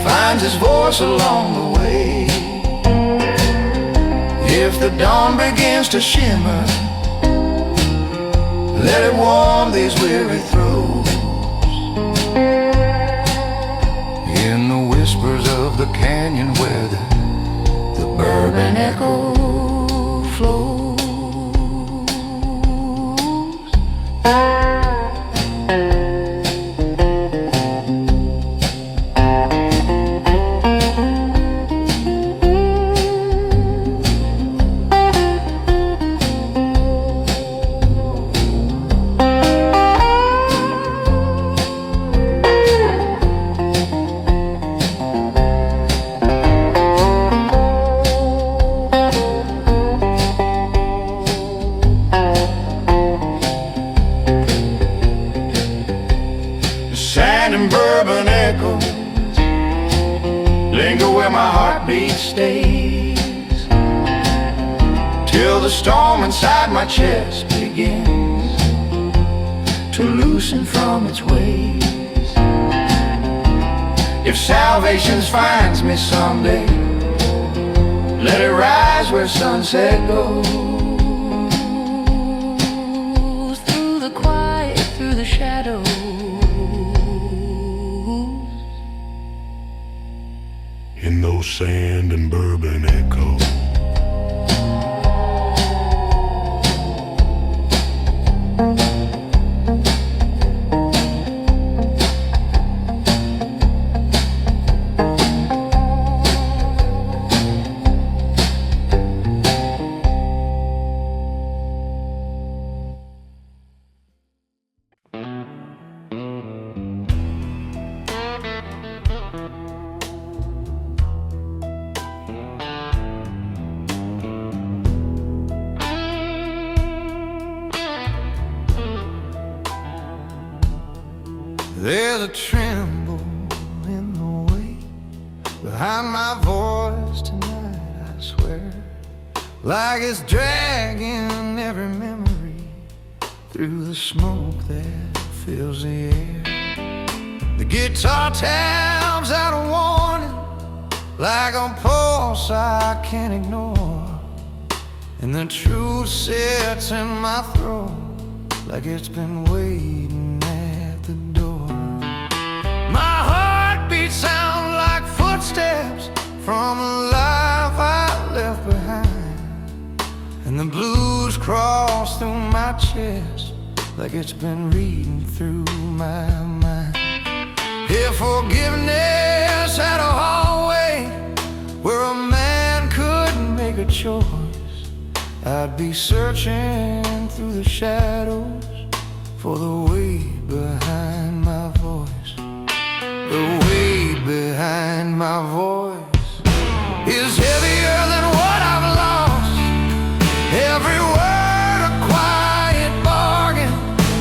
finds his voice along the way. If the dawn begins to shimmer, let it warm these weary throats. In the whispers of the canyon where the bourbon echo flows. Sand and bourbon echoes linger where my heartbeat stays, till the storm inside my chest begins to loosen from its ways. If salvation finds me someday, let it rise where sunset goes. Through the quiet, through the shadows, in those sand and bourbon echoes. There's a tremble in the way behind my voice tonight, I swear, like it's dragging every memory through the smoke that fills the air. The guitar taps out a warning like a pulse I can't ignore, and the truth sits in my throat like it's been waiting at the door. My heartbeat sounds like footsteps from a life I left behind, and the blues cross through my chest like it's been reading through my mind. If forgiveness had a hallway where a man couldn't make a choice, I'd be searching through the shadows for the weight behind my voice. The weight behind my voice is heavier than what I've lost. Every word a quiet bargain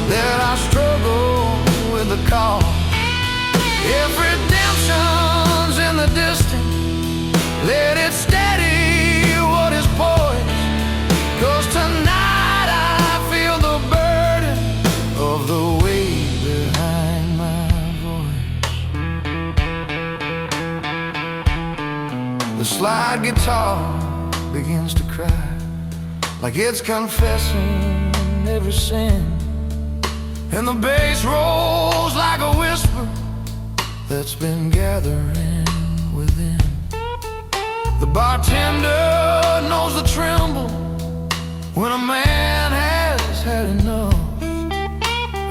that I struggle with the call. If redemption's in the distance, let it steady what is poised, 'cause tonight I feel the burden of the weight behind my voice. The slide guitar begins to cry like it's confessing every sin, and the bass rolls like a whisper that's been gathering within. The bartender knows the tremble when a man has had enough,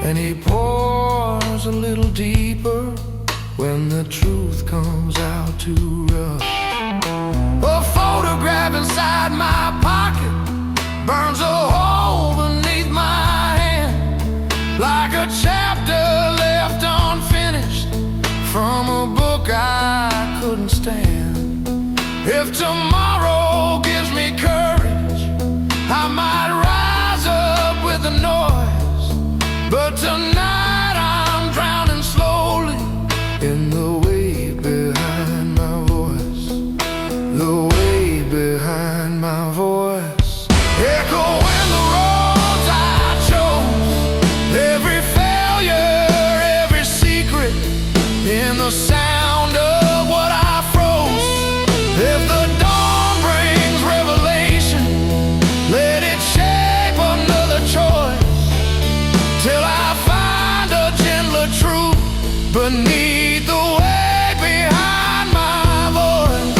and he pours a little deeper when the truth comes out too rough. A photograph inside my pocket burns a hole beneath my hand, like a chapter left unfinished from a book I couldn't stand. If tomorrow gives me courage, I might rise up with the noise, but tonight I'm drowning slowly in the weight behind my voice. The weight behind my voice, echoing the roads I chose, every failure, every secret, in the sound of what I froze. If the dawn brings revelation, let it shape another choice, till I find a gentler truth beneath the weight behind my voice.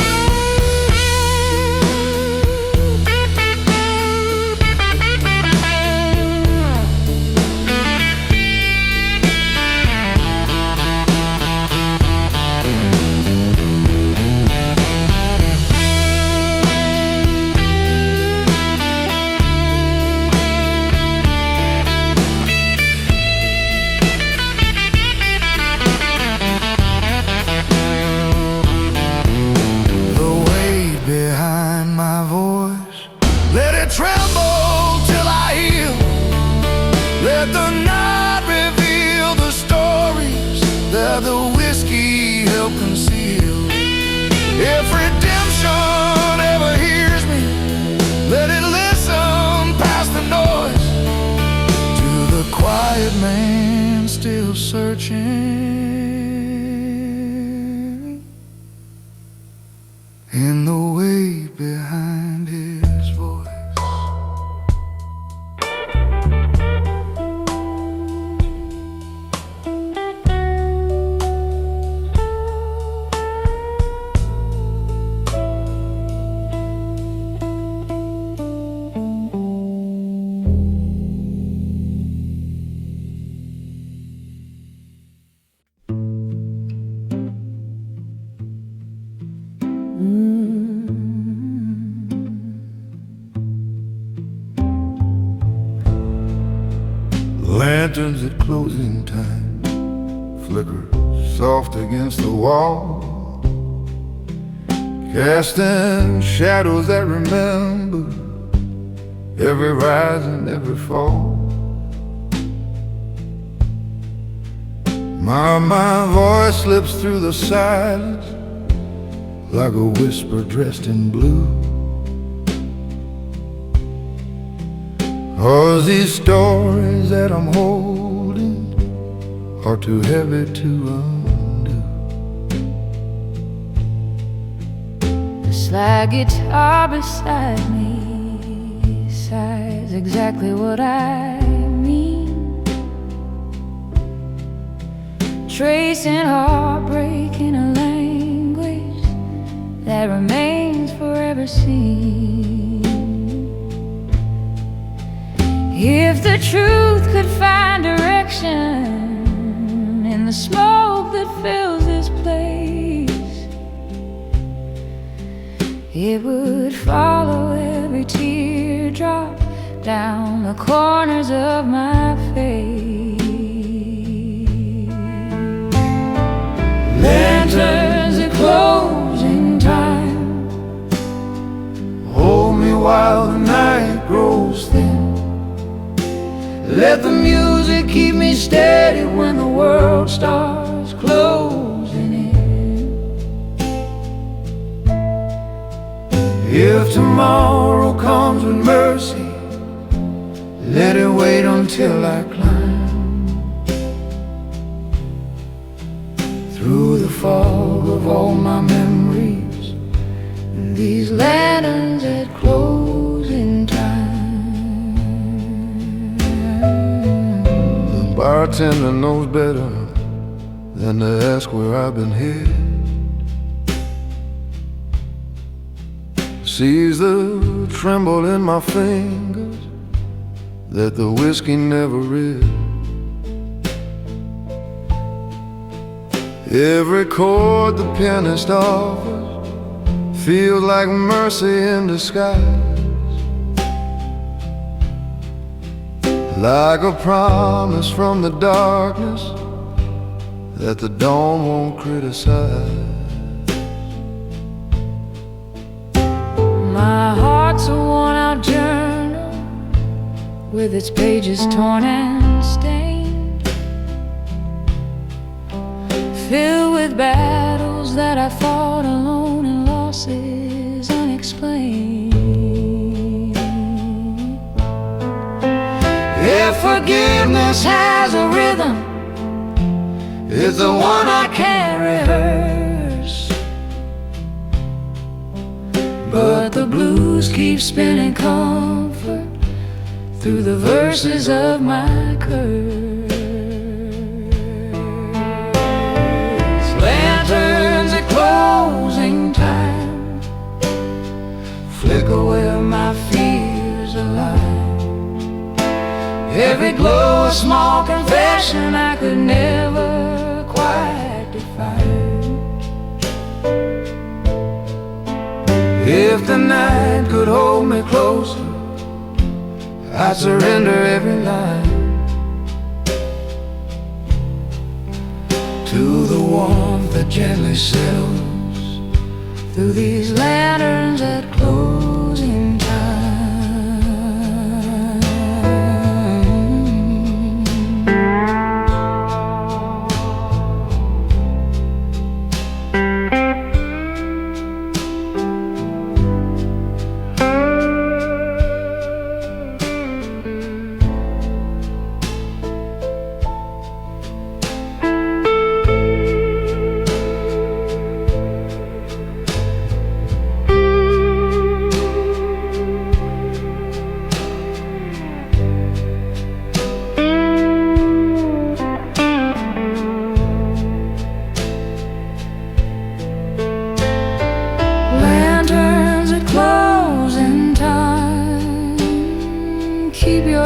Tremble till I heal. Let the night reveal the stories that the whiskey helped conceal. If redemption ever hears me, let it listen past the noise to the quiet man still searching in the way behind his voice. Lanterns at closing time flicker soft against the wall, casting shadows that remember every rise and every fall. My voice slips through the silence like a whisper dressed in blue. 'Cause these stories that I'm holding are too heavy to undo. The slide guitar beside me sighs exactly what I mean, tracing heartbreak in a language that remains forever seen. If the truth could find direction in the smoke that fills this place, it would follow every teardrop down the corners of my face. Lanterns at closing time, Hold me while the night grows thin. let the music keep me steady when the world starts closing in. If tomorrow comes with mercy, let it wait until I climb through the fog of all my memories, These lanterns at closing time. the bartender knows better than to ask where I've been hid. Sees the tremble in my fingers that the whiskey never rid. Every chord the pianist offers feels like mercy in disguise, like a promise from the darkness that the dawn won't criticize. My heart's a worn-out journal with its pages torn and stained, filled with battles that I fought alone and losses unexplained. If forgiveness has a rhythm, It's the one I can't rehearse, but the blues keep spinning comfort through the verses of my curse. Lanterns at closing time flicker where my fears align. Every glow a small confession I could never quite define. If the night could hold me closer, I'd surrender every line to the warmth that gently settles Through these lanterns at closing time.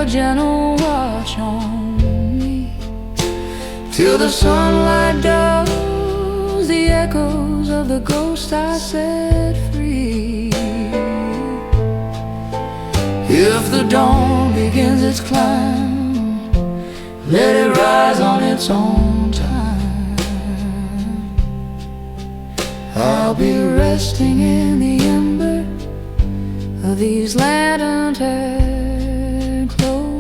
Gentle watch on me till the sunlight dulls the echoes of the ghost I set free. If the dawn begins its climb, let it rise on its own time. I'll be resting in the ember of these lanterns. Closing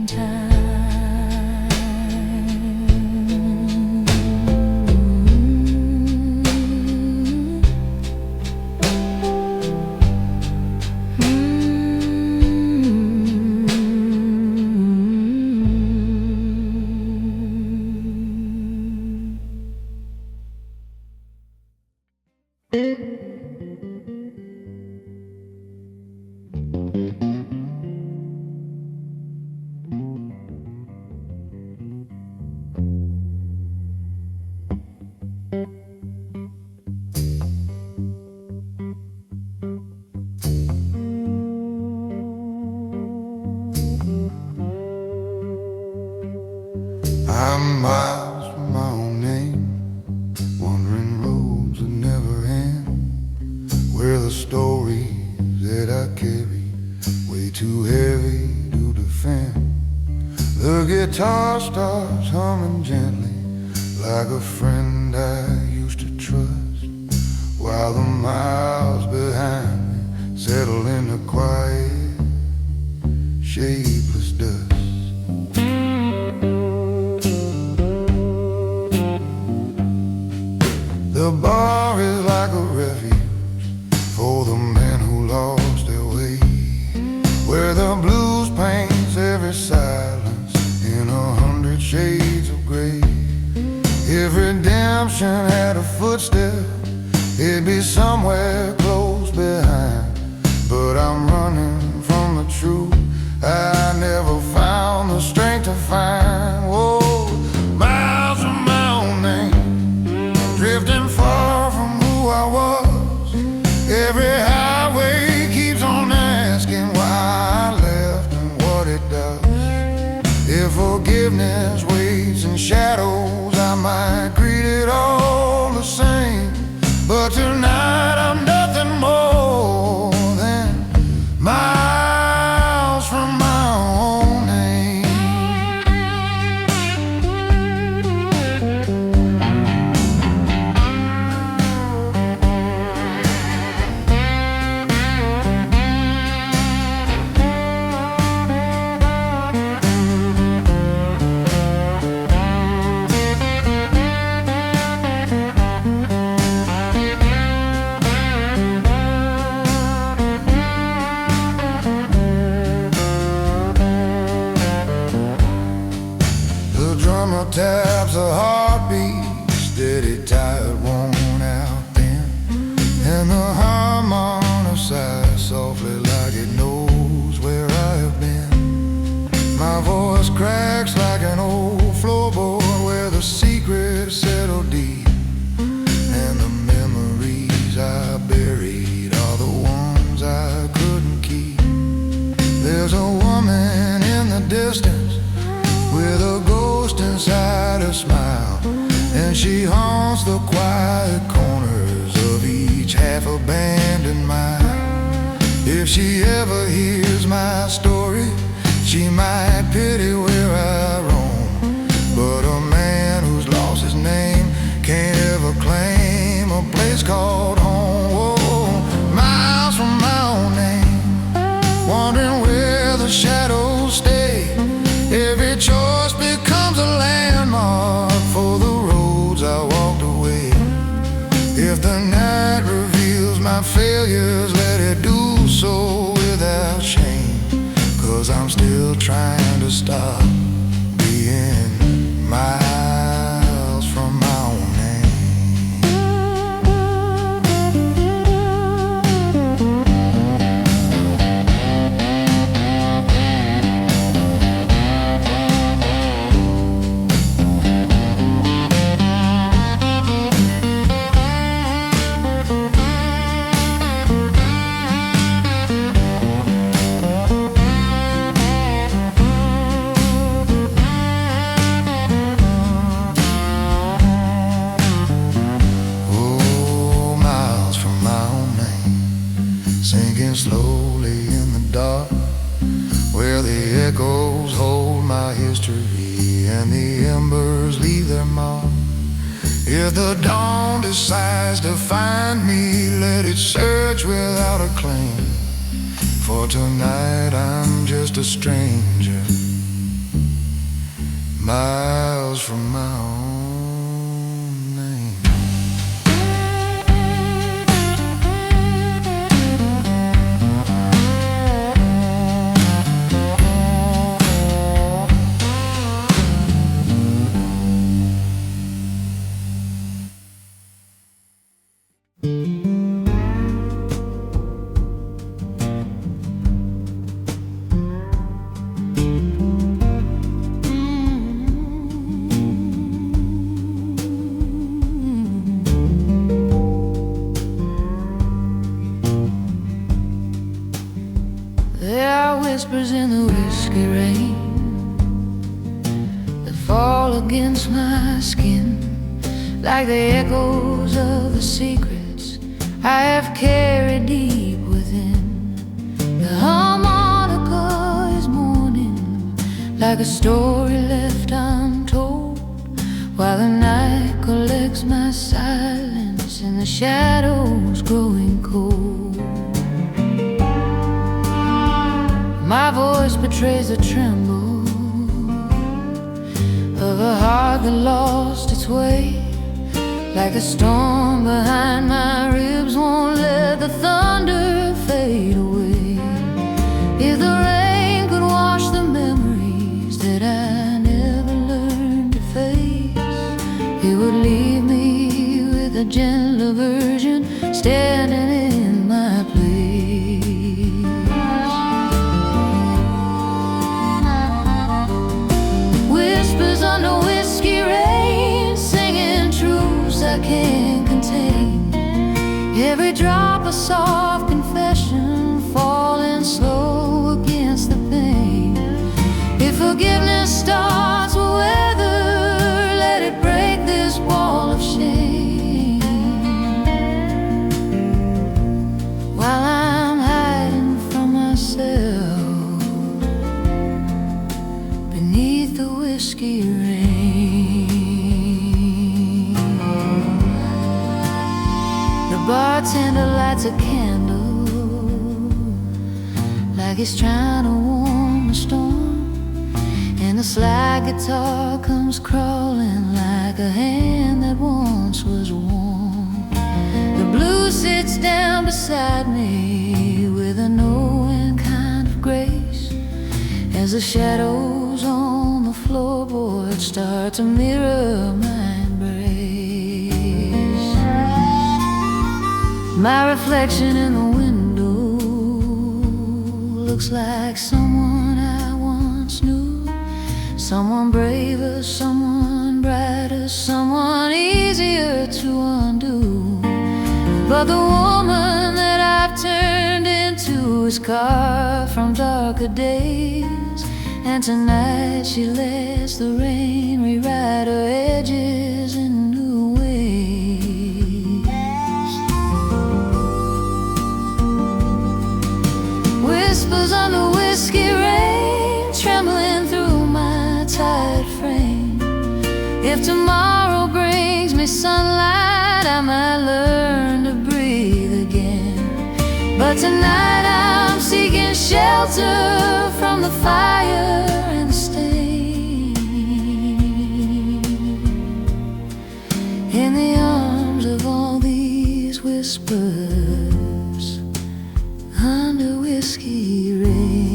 time. I'm miles from my own name, wandering roads that never end, where the stories that I carry way too heavy to defend. The guitar starts humming gently, like a friend I used to trust, while the miles behind me settle into quiet, shapeless dust. The bar is like a refuge for the men who lost their way, where the blues paints every silence in 100 shades of gray. If redemption had a footstep, it'd be somewhere close behind. But I'm running from the truth I never found the strength to find. Whoa, miles from my own name, drifting far from who I was. Every highway keeps on asking why I left and what it does. If forgiveness waits in shadows, I might greet it all the same. But tonight I'm nothing more than miles from my own name. Taps a heartbeat, steady, tired, worn out then, and the harmonica sighs softly like it knows where I have been. My voice cracks like an old floorboard where the secrets settle deep, and the memories I buried are the ones I couldn't keep. There's a woman in the distance with a ghost inside her smile, and she haunts the quiet corners of each half-abandoned mile. If she ever hears my story, she might pity where I roam, but a man who's lost his name can't ever claim a place called home. Whoa, miles from my own name, wondering where the shadows stay. Every choice becomes a landmark for the roads I walked away. If the night reveals my failures, let it do so without shame, 'cause I'm still trying to stop being miles from my own name. Sinking slowly in the dark, where the echoes hold my history and the embers leave their mark. If the dawn decides to find me, let it search without a claim, for tonight I'm just a stranger, miles from my own name. There are whispers in the whiskey rain that fall crawl against my skin, like the echoes of the secrets I have carried deep within. The harmonica is mourning, like a story left untold, while the night collects my silence and the shadows growing cold. My voice betrays a tremble of a heart that lost its way, like a storm behind my ribs won't let the thunder fade away. If the rain could wash the memories that I never learned to face, it would leave me with a gentler version standing in my place. Whispers under whiskey rain, singing truths I can't contain. Every drop a soft confession, falling slow against the pain. If forgiveness starts with weather, let it break this wall of shame. While I'm hiding from myself beneath the whiskey rain. The bartender lights a candle, like he's trying to warm the storm, and the slide guitar comes crawling like a hand that once was warm. The blues sits down beside me with a knowing kind of grace, as the shadows on the floorboard start to mirror my embrace. My reflection in the window looks like someone I once knew, someone braver, someone brighter, someone easier to undo. But the woman that I've turned into is carved from darker days, and tonight she lets the rain rewrite her edges in new ways. Whispers on the whiskey rain, trembling through my tired frame. If tomorrow brings me sunlight, I might learn to breathe again. But tonight I'm seeking shelter from the fire and the stain, in the arms of all these whispers under whiskey rain.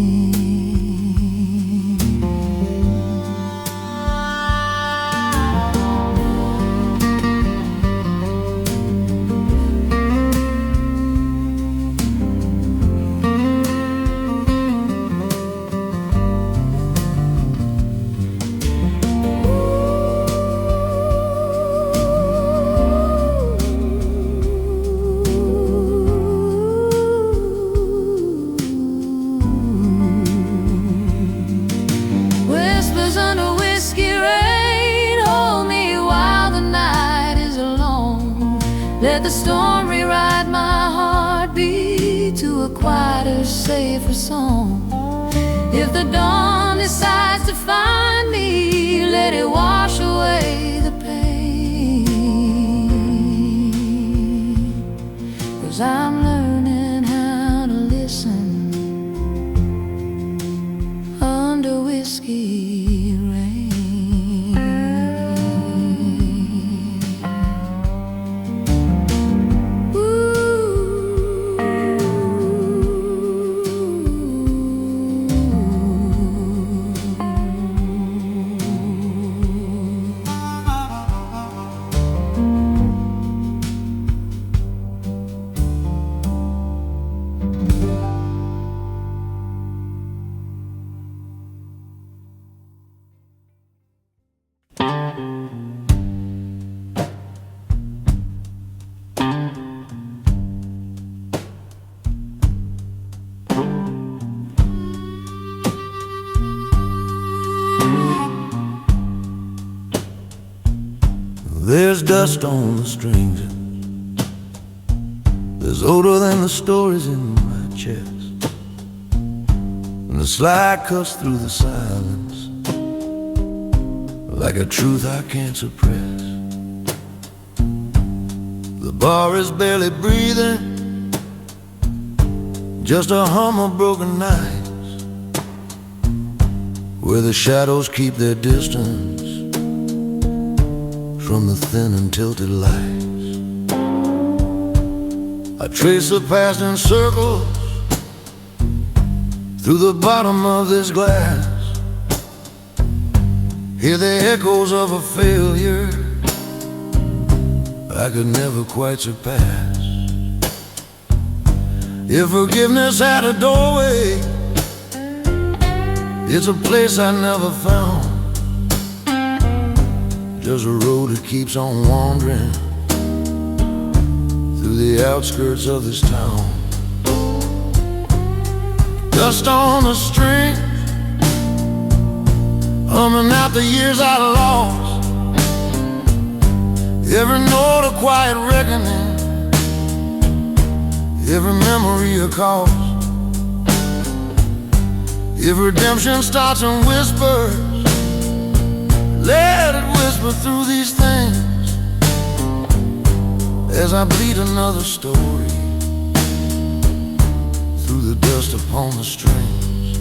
Let the storm rewrite my heartbeat to a quieter, safer song. If the dawn decides to find me, let it wash away the pain. 'Cause I'm learning how to listen under whiskey rain. There's dust on the strings, there's odor than the stories in my chest, and the slide cuts through the silence like a truth I can't suppress. The bar is barely breathing, just a hum of broken nights, where the shadows keep their distance from the thin and tilted lights. I trace the past in circles through the bottom of this glass, hear the echoes of a failure I could never quite surpass. If forgiveness had a doorway, it's a place I never found, just a road that keeps on wandering through the outskirts of this town. Dust on the string, humming out the years I lost, every note a quiet reckoning, every memory a cost. If redemption starts in whispers, let it whisper through these things as I bleed another story through the dust upon the strings.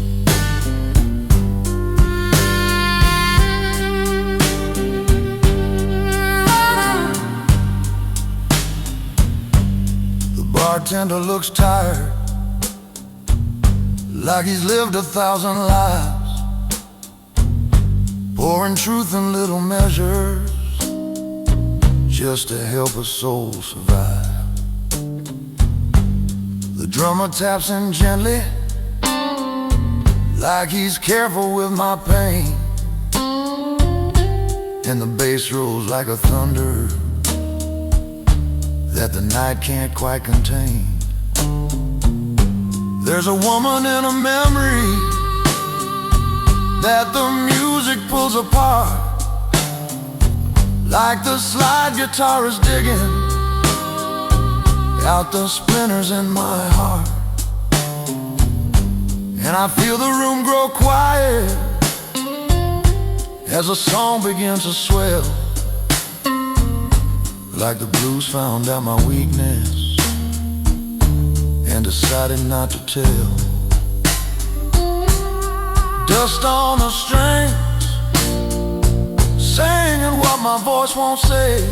The bartender looks tired, like he's lived 1,000 lives, pouring truth in little measures just to help a soul survive. The drummer taps in gently, like he's careful with my pain, and the bass rolls like a thunder that the night can't quite contain. There's a woman in a memory that the music pulls apart, like the slide guitar is digging out the splinters in my heart. And I feel the room grow quiet as the song begins to swell, like the blues found out my weakness and decided not to tell. Dust on the strings, singing what my voice won't say,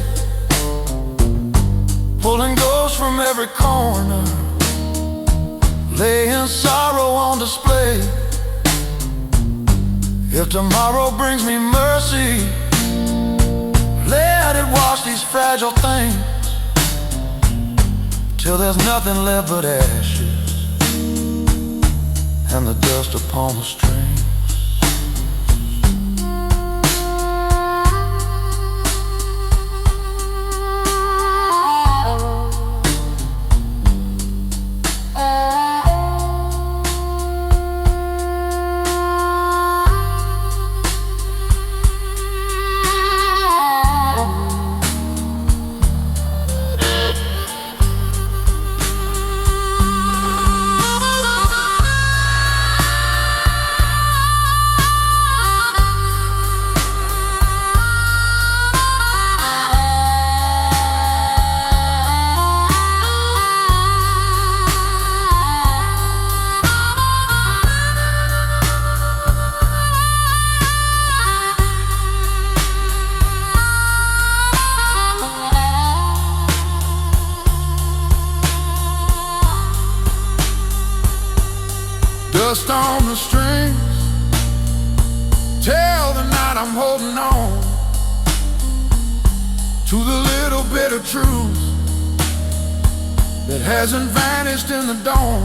pulling ghosts from every corner, laying sorrow on display. If tomorrow brings me mercy, let it wash these fragile things till there's nothing left but ashes and the dust upon the strings. Dust on the strings, tell the night I'm holding on to the little bit of truth that hasn't vanished in the dawn.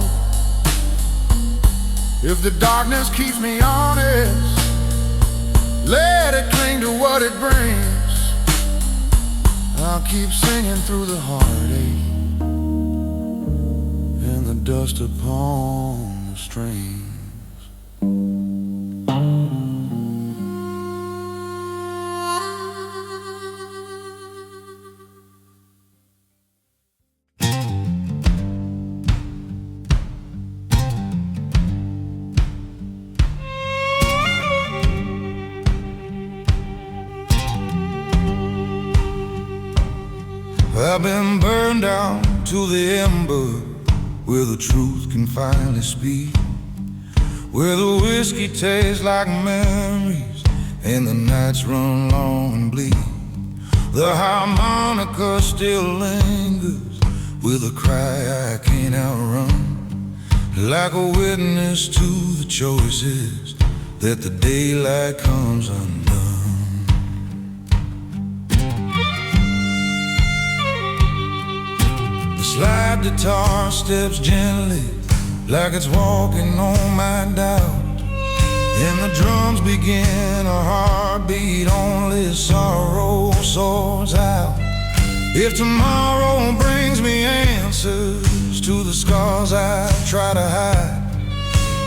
If the darkness keeps me honest, let it cling to what it brings. I'll keep singing through the heartache and the dust upon the strings. I've been burned down to the ember, where the truth can finally speak, where the whiskey tastes like memories and the nights run long and bleak. The harmonica still lingers with a cry I can't outrun, like a witness to the choices that the daylight comes undone. The slide guitar steps gently, like it's walking on my doubt, and the drums begin a heartbeat only sorrow sorts out. If tomorrow brings me answers to the scars I try to hide,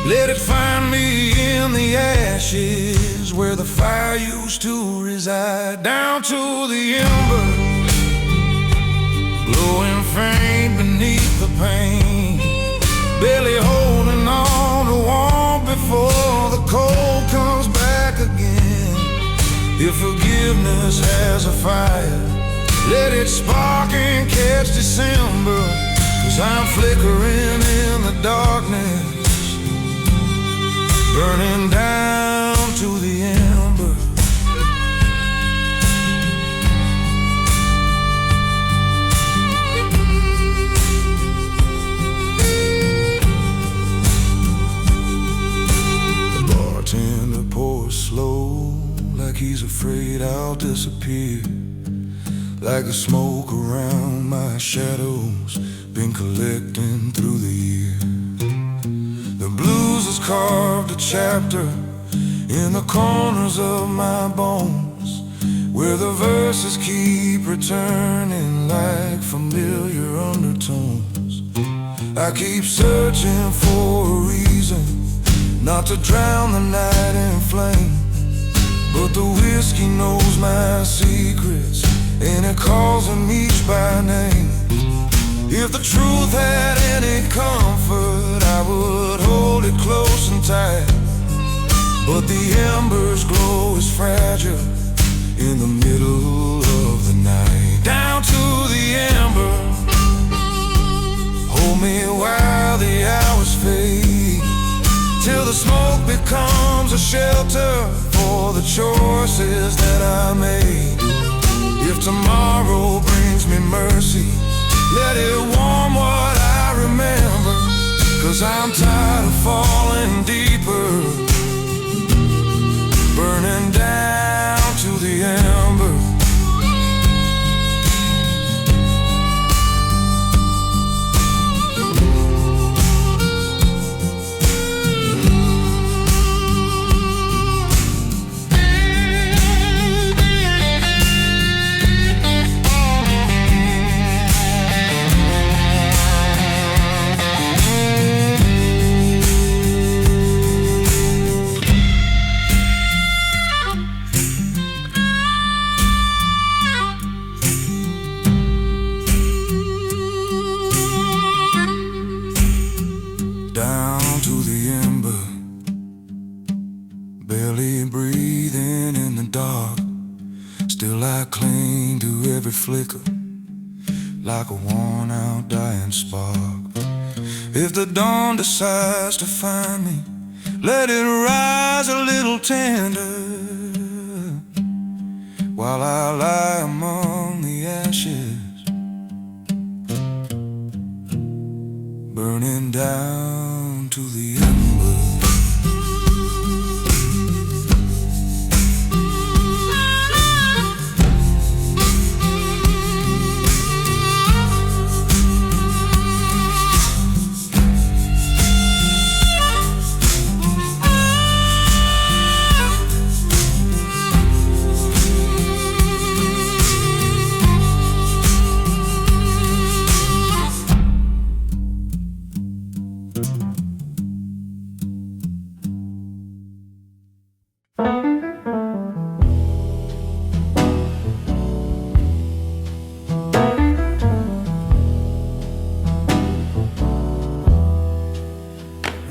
let it find me in the ashes where the fire used to reside. Down to the embers, glowing faint beneath the pain, barely holding on to warmth before the cold comes back again. If forgiveness has a fire, let it spark and catch December, 'cause I'm flickering in the darkness, burning down to the ember. The bartender pours slow, like he's afraid I'll disappear, like the smoke around my shadows been collecting through the year. The blues has carved a chapter in the corners of my bones, where the verses keep returning like familiar undertones. I keep searching for a reason not to drown the night in flame, but the whiskey knows my secrets and it calls them each by name. If the truth had any comfort, I would hold it close and tight, but the ember's glow is fragile in the middle of the night. Down to the ember, hold me while the hours fade, till the smoke becomes a shelter for the choices that I made. If tomorrow brings me mercy, let it warm what I remember, 'cause I'm tired of falling deeper, burning down to the ember. Down to the ember, barely breathing in the dark, still I cling to every flicker, like a worn out dying spark. If the dawn decides to find me, let it rise a little tender, while I lie among the ashes, burning down to the ember.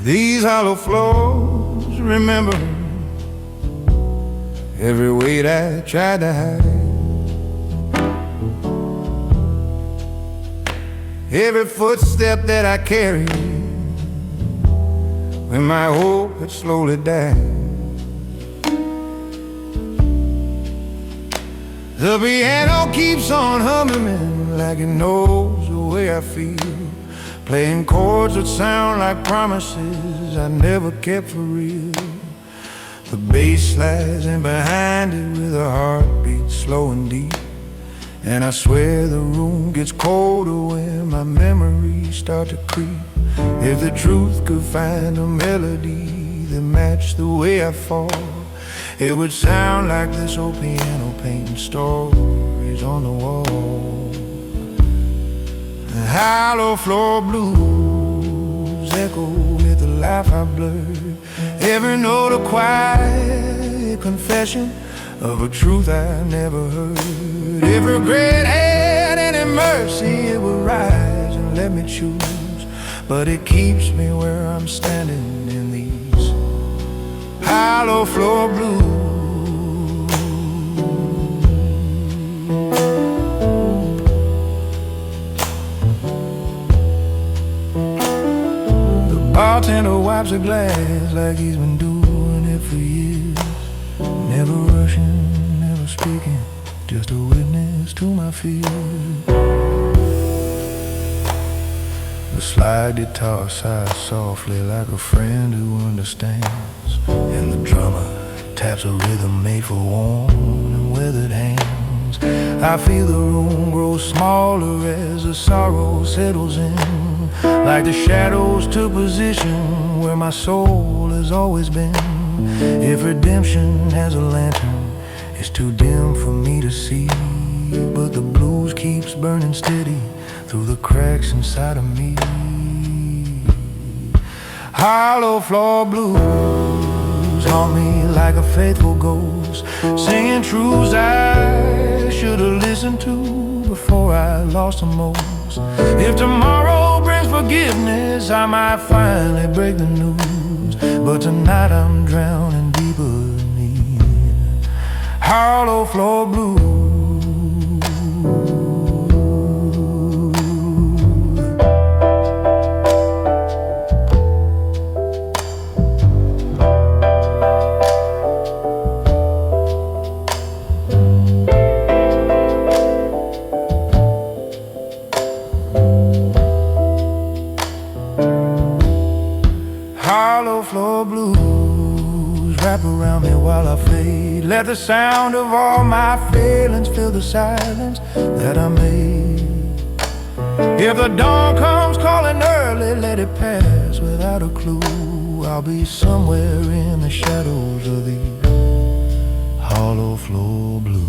These hollow floors remember every weight I tried to hide. every footstep that I carry, when my hope had slowly died. The piano keeps on humming like it knows the way I feel, playing chords that sound like promises I never kept for real. The bass slides in behind it with a heartbeat slow and deep, and I swear the room gets colder when my memories start to creep. If the truth could find a melody that matched the way I fall, it would sound like this old piano painting stories on the wall. The hollow floor blues echo with the life I blurred, every note a quiet confession of a truth I never heard. If regret had any mercy, it would rise and let me choose, but it keeps me where I'm standing in these hollow floor blues. The bartender wipes a glass like he's been doing it for years, never rushing, never speaking, just a witness to my fears. The slide guitar sighs softly like a friend who understands, and the drummer taps a rhythm made for worn and weathered hands. I feel the room grow smaller as the sorrow settles in, like the shadows took position where my soul has always been. If redemption has a lantern, it's too dim for me to see, but the blues keeps burning steady through the cracks inside of me. Hollow floor blues haunt me like a faithful ghost, singing truths I should have listened to before I lost the most. If tomorrow brings forgiveness, I might finally break the news, but tonight I'm drowning deeper beneath hollow floor blues. Hollow floor blues wrap around me while I fade. Let the sound of all my feelings fill the silence that I made. If the dawn comes calling early, let it pass without a clue. I'll be somewhere in the shadows of these hollow floor blues.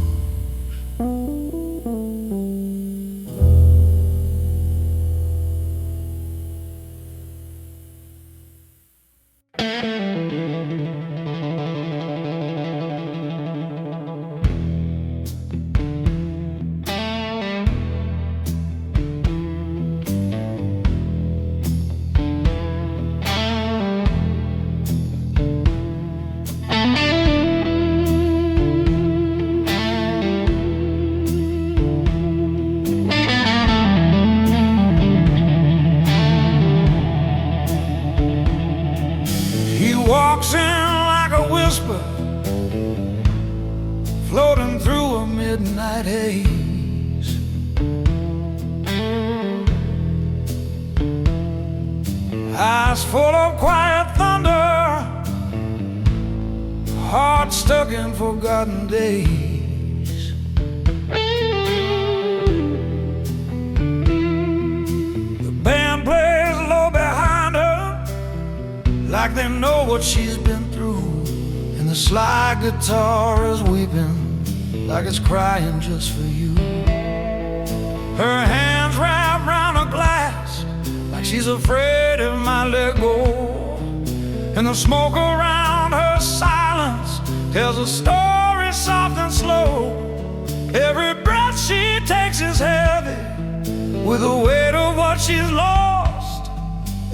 Walks in like a whisper, floating through a midnight haze. Eyes full of quiet thunder, heart stuck in forgotten days. The band plays low behind her, like they know what she's been through, and the slide guitar is weeping like it's crying just for you. Her hands wrapped round a glass like she's afraid it might let go, and the smoke around her silence tells a story soft and slow. Every breath she takes is heavy with the weight of what she's lost.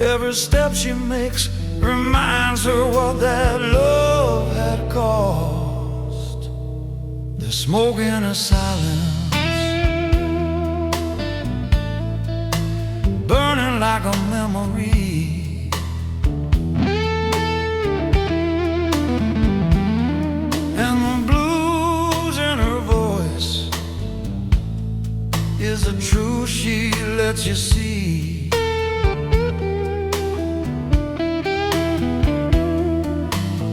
Every step she makes reminds her what that love had cost. There's smoke in her silence, like a memory. And the blues in her voice is the truth she lets you see.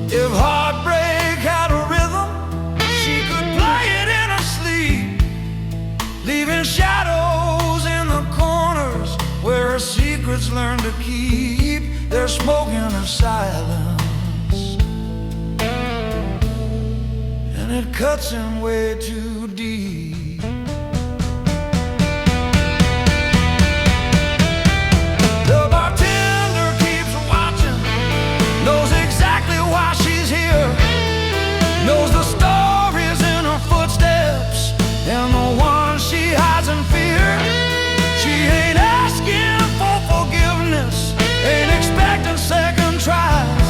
If heartbreak had a rhythm, she could play it in her sleep, leaving shadows in the corners where her secrets learn to keep. There's smoke in her silence, and it cuts in way too deep. The bartender keeps watching, knows exactly why she's here, knows the stories in her footsteps and the ones she hides in fear. She ain't asking for forgiveness, ain't expecting second tries,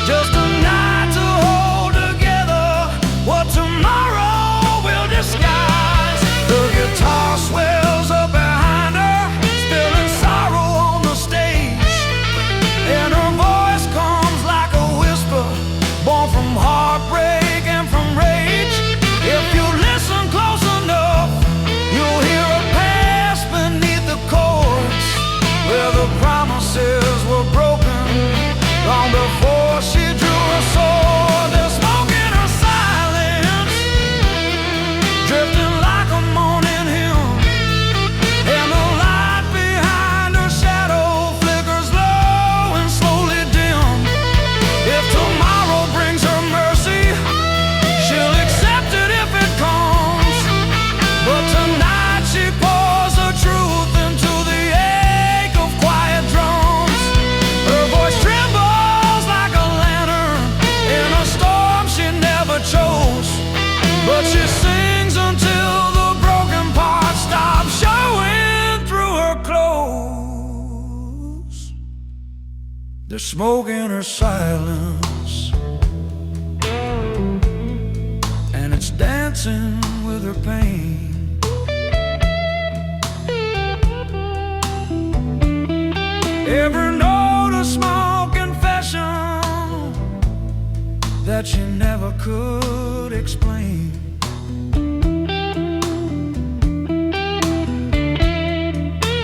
just a night to hold together what tomorrow will disguise. The guitar swells up behind her, spilling sorrow on the stage, and her voice comes like a whisper, born from heartbreak and from rage. If you listen close enough, you'll hear her pass beneath the chords, where the promises were broken long before she drew her sword. There's smoke in her silence, drifting like a moaning hymn, and the light behind her shadow flickers low and slowly dim. If tomorrow brings her mercy, she'll accept it if it comes, but tonight she pours her truth into the ache of quiet drums. Her voice trembles like a lantern in a storm she never chose, but she sings until the broken parts stop showing through her clothes. There's smoke in her silence, and it's dancing with her pain. Every note a small confession that she never could explain.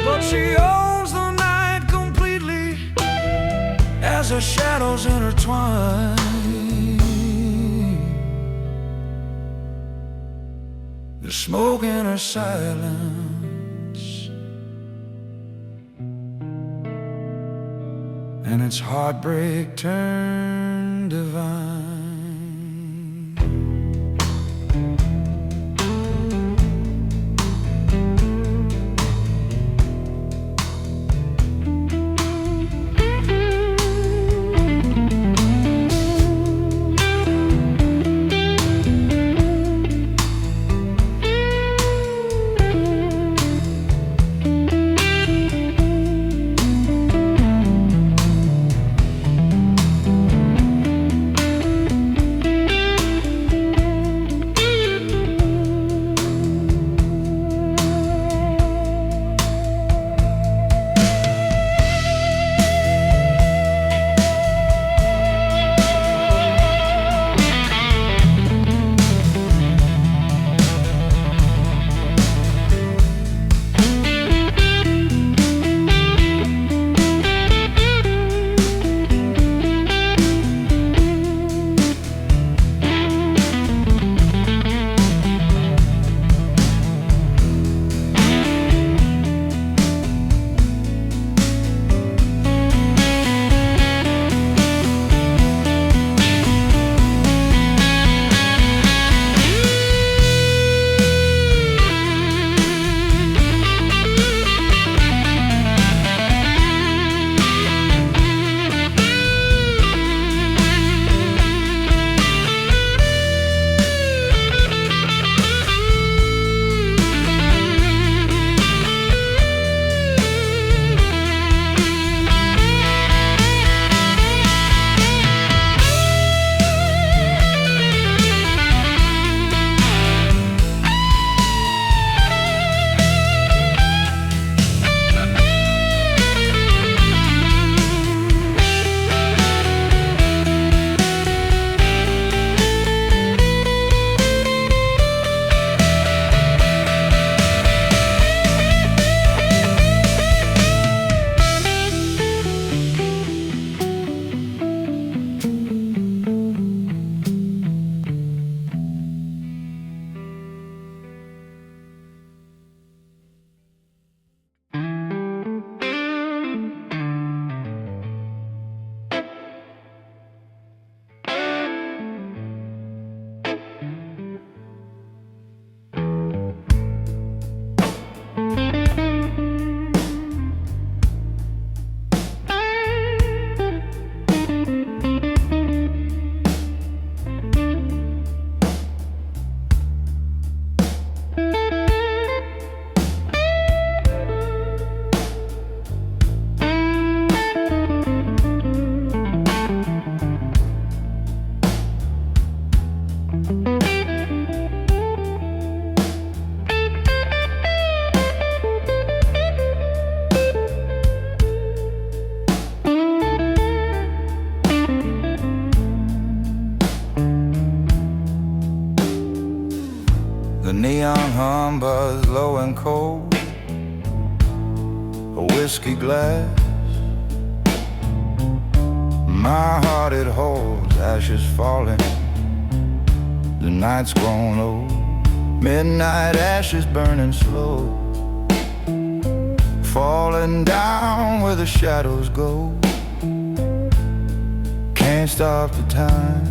But she owns the night completely as her shadows intertwine. There's smoke in her silence, and it's heartbreak turned divine. The neon hum buzzed low and cold. A whiskey glass, my heart it holds, ashes falling. The night's grown old, midnight ashes burning slow, falling down where the shadows go. Can't stop the time,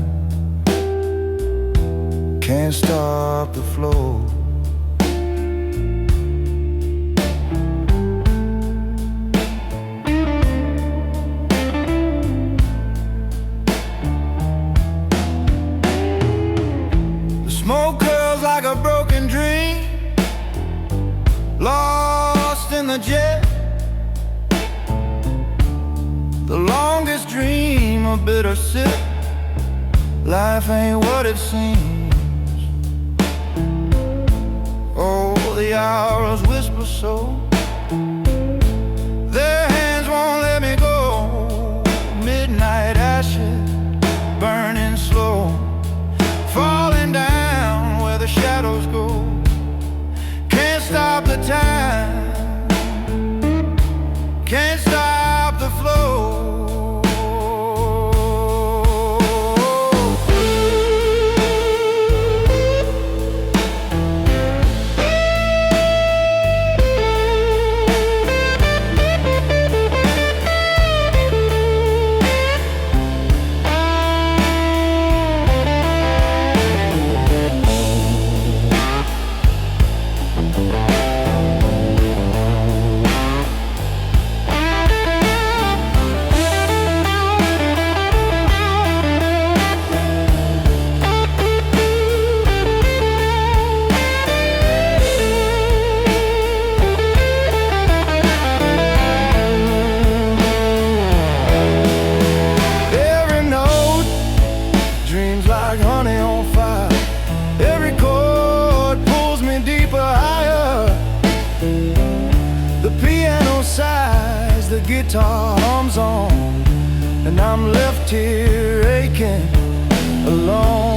can't stop the flow. The smoke curls like a broken dream, lost in the jet. The longest dream, a bitter sip. Life ain't what it seems. Oh, the hours whisper so. Their hands won't let me go. Midnight ashes burning slow, falling down where the shadows go. Can't stop the time, can't stop the flow. Like honey on fire, every chord pulls me deeper, higher. The piano sighs, the guitar hums on, and I'm left here aching alone.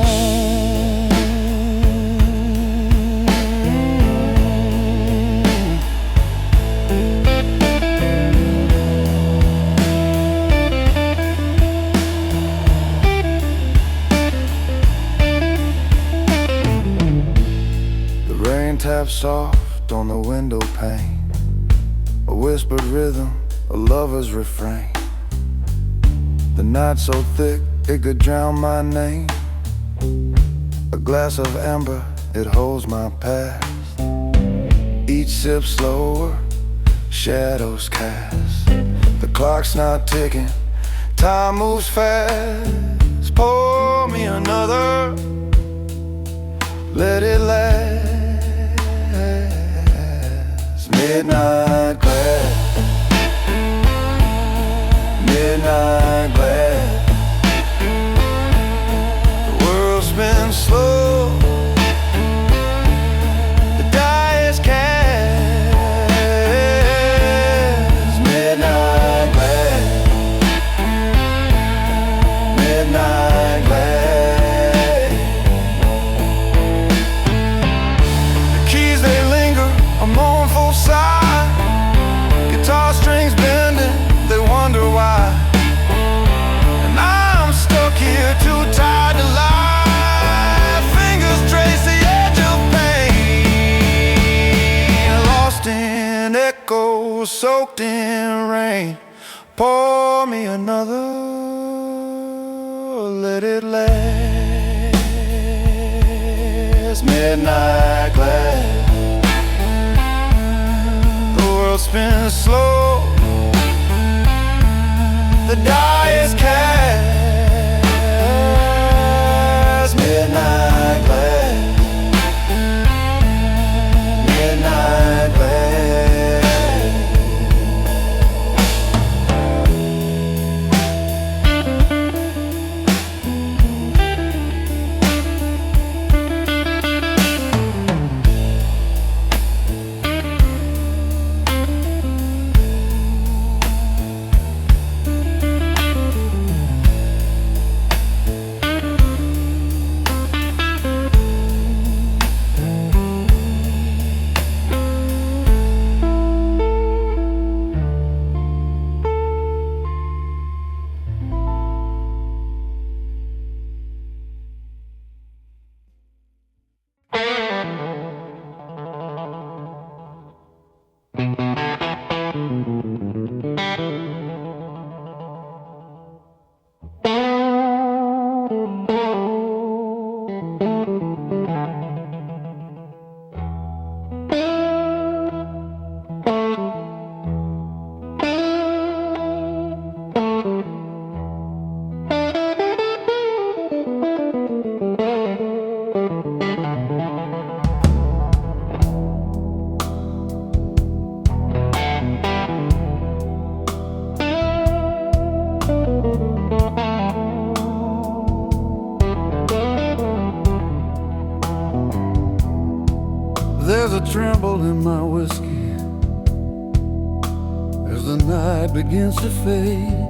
Tap soft on the window pane, a whispered rhythm, a lover's refrain. The night so thick it could drown my name. A glass of amber, it holds my past. Each sip slower, shadows cast. The clock's not ticking, time moves fast. Pour me another, let it last. Midnight glass, midnight glass. The world spins slow, the die is cast. Midnight glass, midnight glass. The keys they linger, a mournful sigh. Guitar strings bending, they wonder why. And I'm stuck here too tired to lie. Fingers trace the edge of pain, lost in echoes, soaked in rain. Pour me another, let it last. Midnight glass, spin slow, the die is cast. Midnight glass, midnight glass. There's a tremble in my whiskey as the night begins to fade,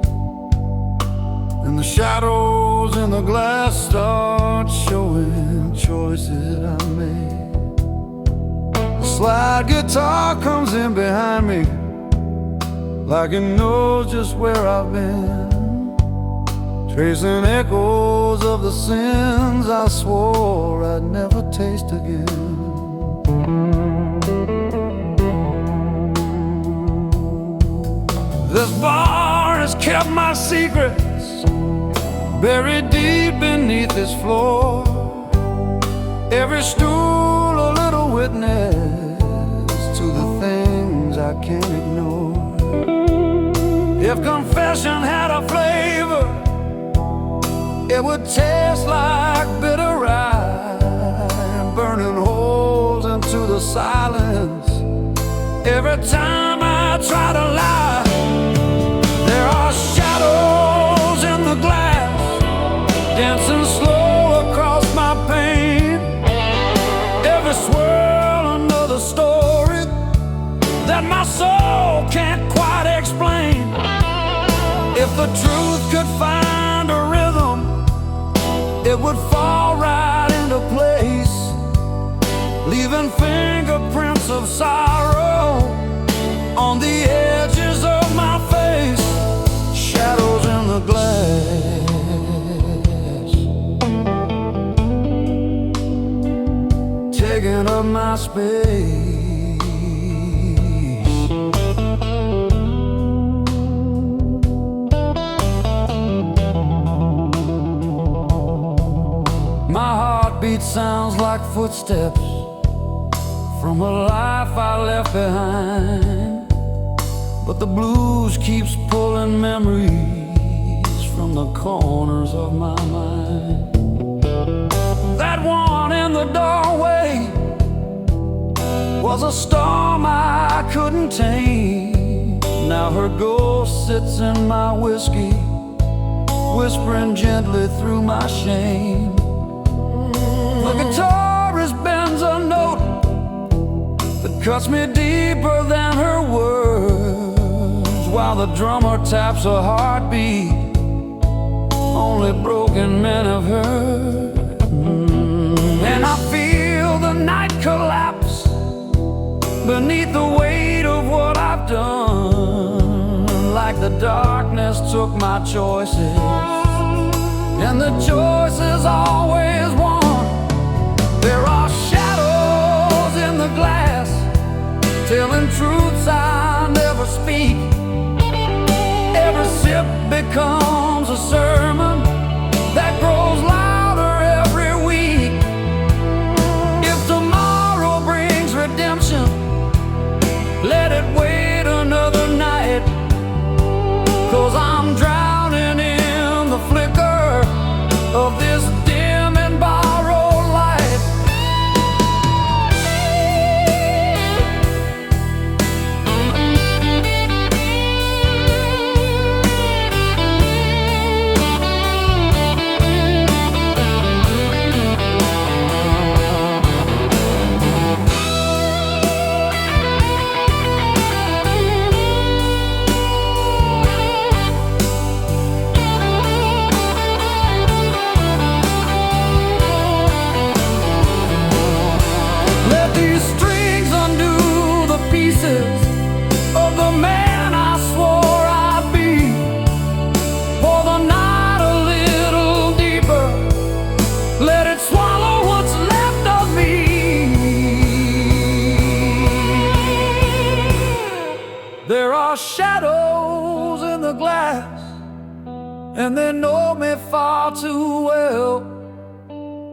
and the shadows in the glass start showing choices I made. The slide guitar comes in behind me like it knows just where I've been, tracing echoes of the sins I swore I'd never taste again. This bar has kept my secrets buried deep beneath this floor. Every stool a little witness to the things I can't ignore. If confession had a flavor, it would taste like bitter rye, burning holes into the silence. Every time I try to lie, there are shadows in the glass, dancing slow across my pain. Every swirl another story that my soul can't quite explain. If the truth could find a rhythm, it would fall right into place, leaving fingerprints of sorrow on the edges of my face. Shadows in the glass, taking up my space. My heartbeat sounds like footsteps from a life I left behind, but the blues keeps pulling memories from the corners of my mind. That one in the doorway was a storm I couldn't tame. Now her ghost sits in my whiskey, whispering gently through my shame. The guitarist bends a note that cuts me deeper than her words, while the drummer taps a heartbeat only broken men have heard. And I feel the night collapse beneath the weight of what I've done, like the darkness took my choices, and the choices always won. There are shadows in the glass, telling truths I never speak. Every sip becomes a sermon that grows louder every week. If tomorrow brings redemption, let it wait another night, 'cause I'm drowning in the flicker of this dim and borrowed light. Of the man I swore I'd be, pour the night a little deeper, let it swallow what's left of me. There are shadows in the glass, and they know me far too well.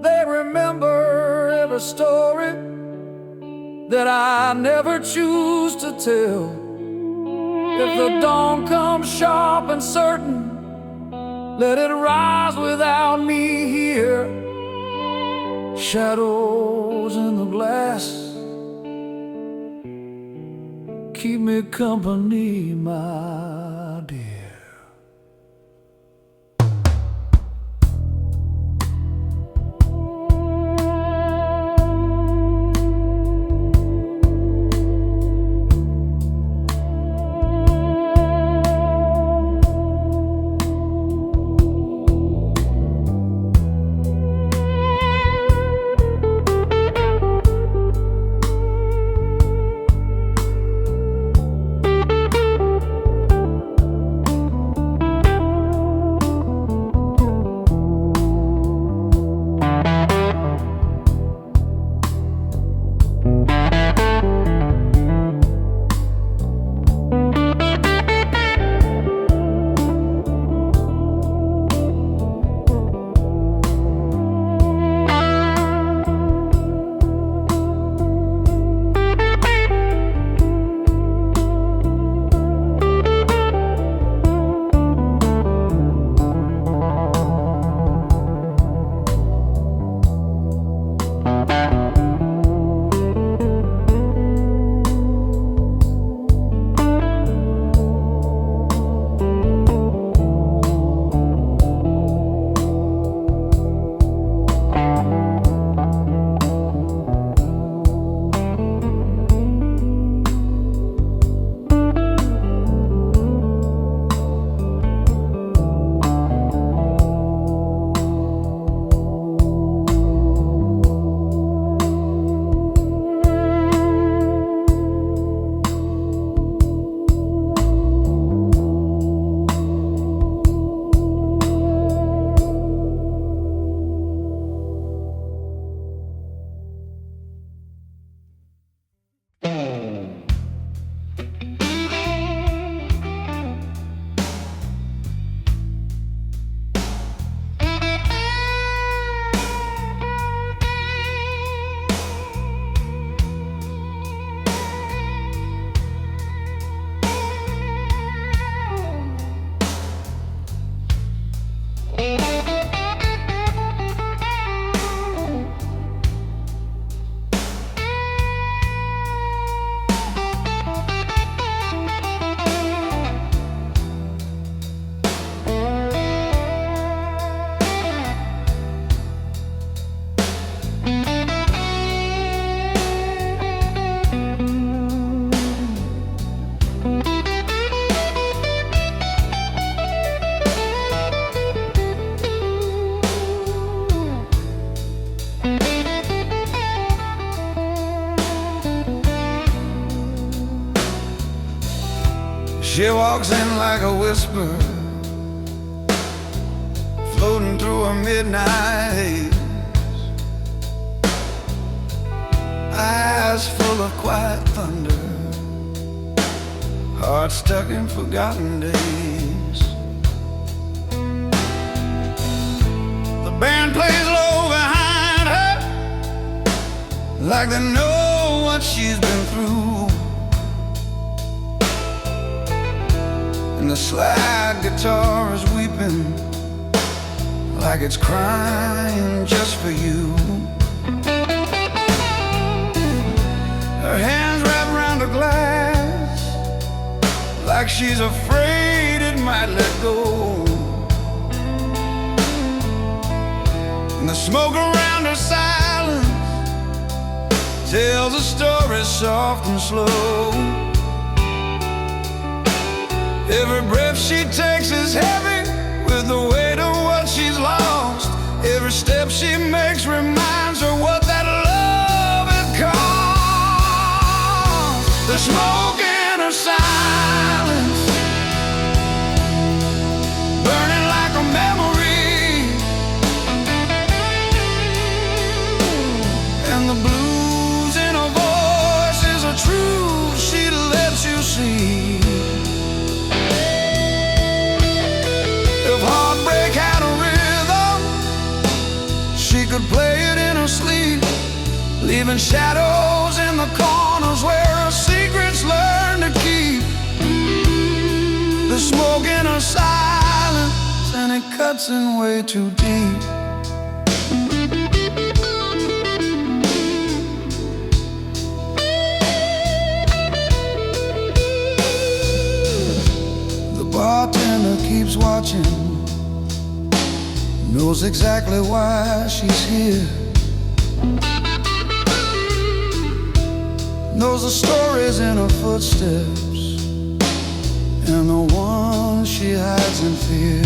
They remember every story that I never choose to tell. If the dawn comes sharp and certain, let it rise without me here. Shadows in the glass, keep me company, my dear. She walks in like a whisper, floating through a midnight haze. Eyes full of quiet thunder, heart stuck in forgotten days. The band plays low behind her, like they know what she's been through. And the slide guitar is weeping, like it's crying just for you. Her hands wrapped around the glass, like she's afraid it might let go. And the smoke around her silence tells a story soft and slow. Every breath she takes is heavy with the weight of what she's lost. Every step she makes reminds her what that love had cost. The smoke in her silence, burning like a memory, and the blues in her voice is a truth she lets you see. If heartbreak had a rhythm, she could play it in her sleep, leaving shadows in the corners where her secrets learn to keep. The smoke in her silence, and it cuts in way too deep. The bartender keeps watching, knows exactly why she's here, knows the stories in her footsteps and the ones she hides in fear.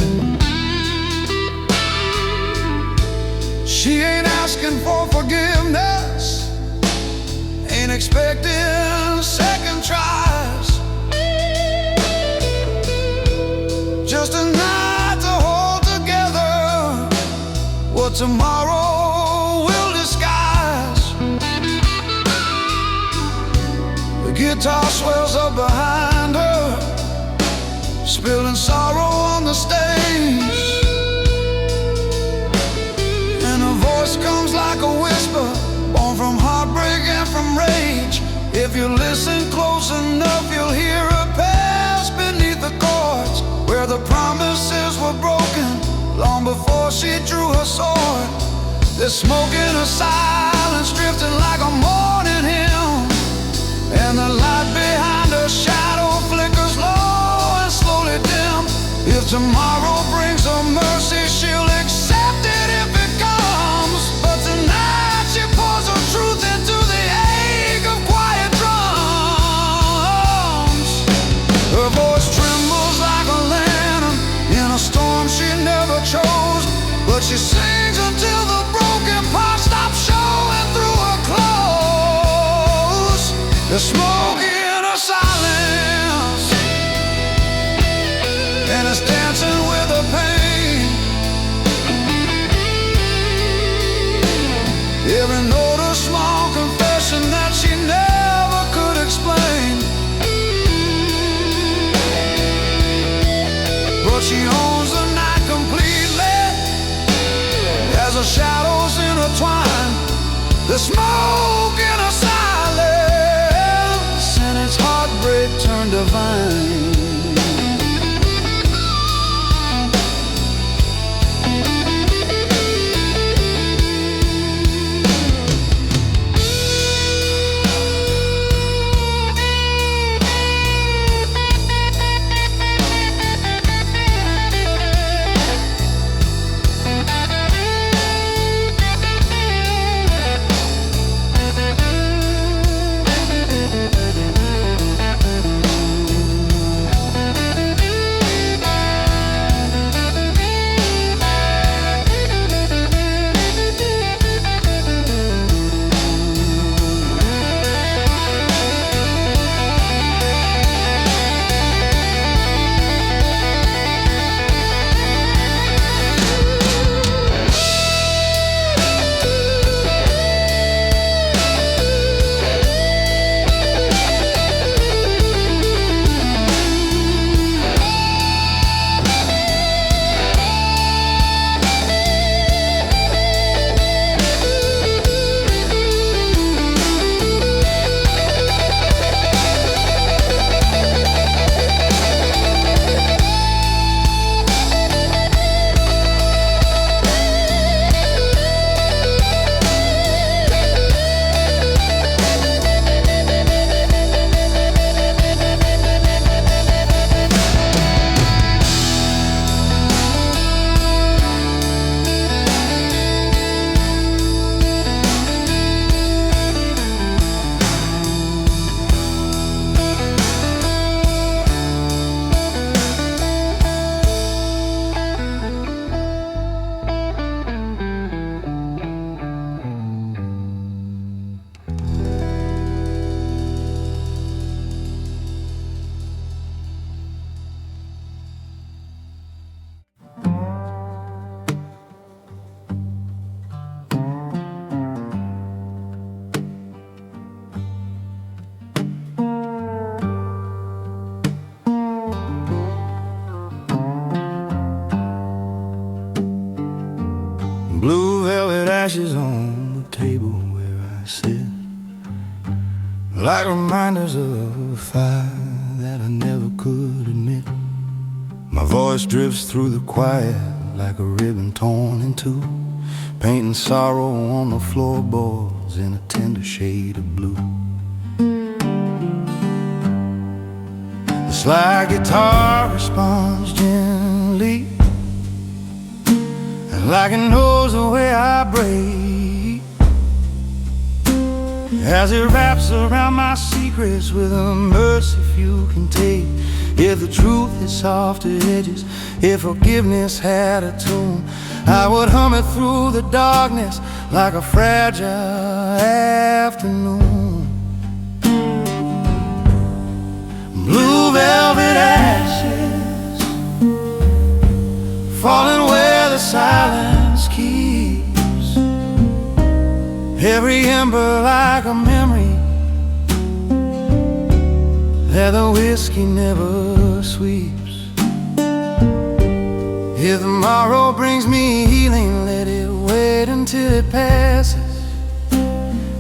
She ain't asking for forgiveness, ain't expecting second tries, just a night to hold together what tomorrow will disguise. The guitar swells up behind her, spilling sorrow on the stage, and her voice comes like a whisper, born from heartbreak and from rage. If you listen close enough, you'll hear her pass beneath the chords, where the promises were broken long before she drew her sword. There's smoke in her silence, drifting like a morning hymn, and the light behind her shadow flickers low and slowly dim. If tomorrow brings her mercy, she'll accept it if it comes. But tonight she pours her truth into the ache of quiet drums. Her voice trembles like a lantern in a storm she never chose, but she sings until the broken parts stop showing through her clothes. The smoke in her silence, and it's dancing with her pain. Every note a small confession that she never could explain, but she owns the night completely as the shadows intertwine. The smoke in her silence, and its heartbreak turned divine. like reminders of a fire that I never could admit. My voice drifts through the quiet like a ribbon torn in two, painting sorrow on the floorboards in a tender shade of blue. The slide guitar responds gently, and like it knows the way I break, as it wraps around my secrets with a mercy few can take. If the truth is soft edges, if forgiveness had a tune, I would hum it through the darkness like a fragile afternoon. Blue velvet ashes falling where the silence keeps, every ember like a memory that the whiskey never sweeps. If tomorrow brings me healing, let it wait until it passes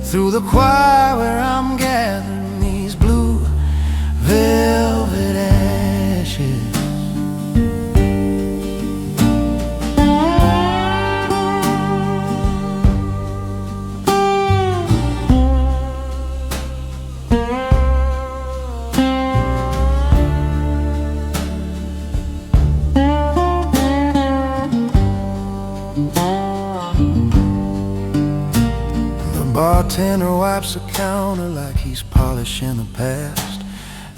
through the choir where I'm gathering these blue velvet ashes. Bartender wipes the counter like he's polishing the past,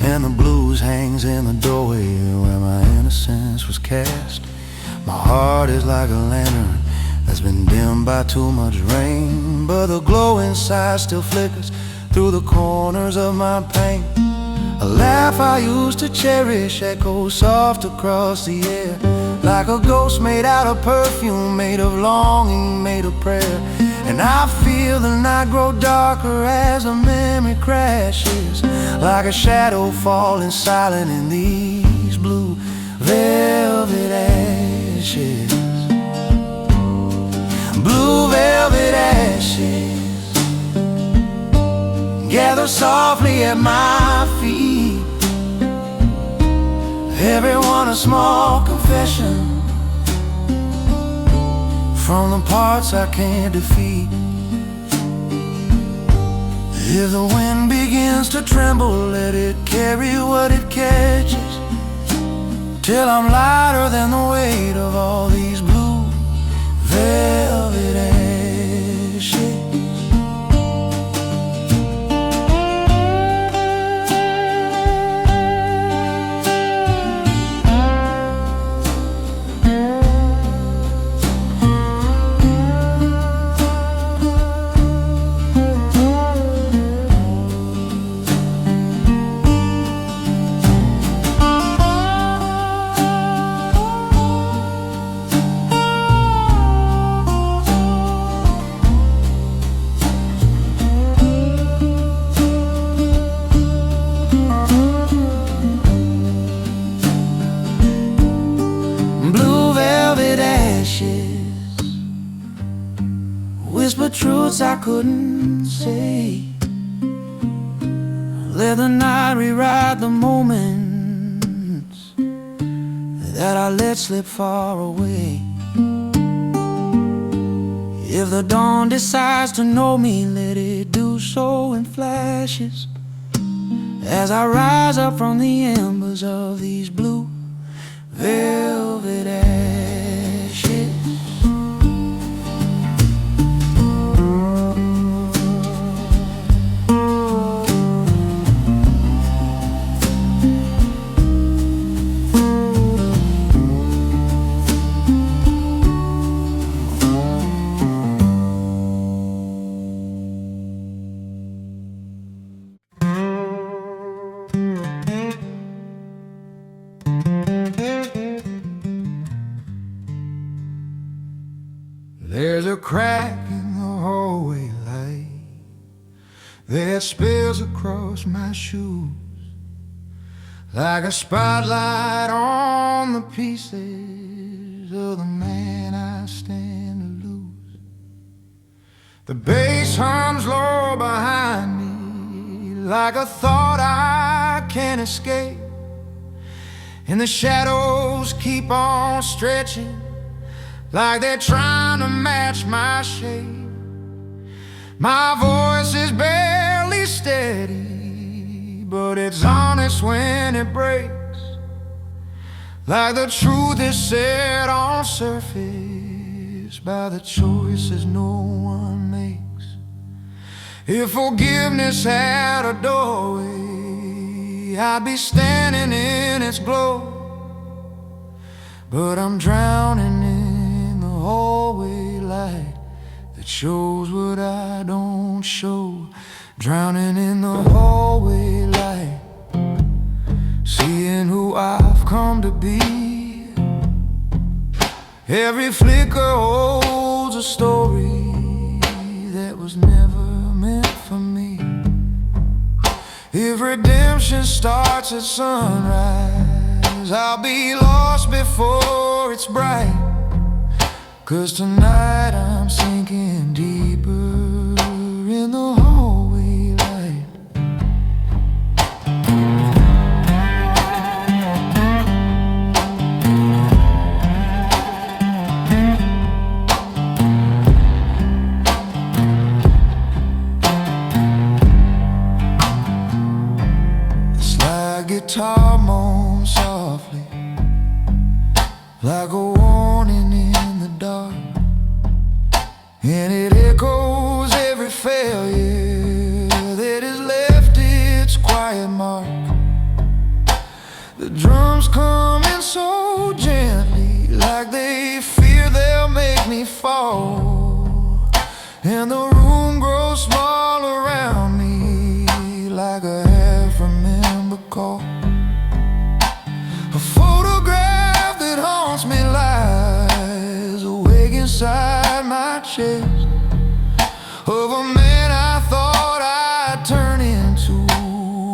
and the blues hangs in the doorway where my innocence was cast. My heart is like a lantern that's been dimmed by too much rain, but the glow inside still flickers through the corners of my pain. A laugh I used to cherish echoes soft across the air, like a ghost made out of perfume, made of longing, made of prayer. And I feel the night grow darker as a memory crashes, like a shadow falling silent in these blue velvet ashes. Blue velvet ashes gather softly at my feet, everyone a small confession from the parts I can't defeat. If the wind begins to tremble, let it carry what it catches, till I'm lighter than the weight of all these blue velvet ashes. Whisper truths I couldn't say, let the night rewrite the moments that I let slip far away. If the dawn decides to know me, let it do so in flashes, as I rise up from the embers of these blue velvet ashes. There's a crack in the hallway light that spills across my shoes, like a spotlight on the pieces of the man I stand to lose. The bass hums low behind me like a thought I can't escape. And the shadows keep on stretching, like they're trying to match my shape. My voice is barely steady, but it's honest when it breaks, like the truth is set on surface by the choices no one makes. If forgiveness had a doorway, I'd be standing in its glow. But I'm drowning in the hallway light that shows what I don't show. Drowning in the hallway light, seeing who I've come to be. Every flicker holds a story that was never meant for me. If redemption starts at sunrise, I'll be lost before it's bright. 'Cause tonight I'm sinking deeper in the hallway light. The slide guitar moans softly, like a warning in the dark, and it echoes every failure that has left its quiet mark. The drums come in so gently, like they fear they'll make me fall, and the room grows small around me, like a half-remembered call. A photograph that haunts me lies awake inside my chest, of a man I thought I'd turn into,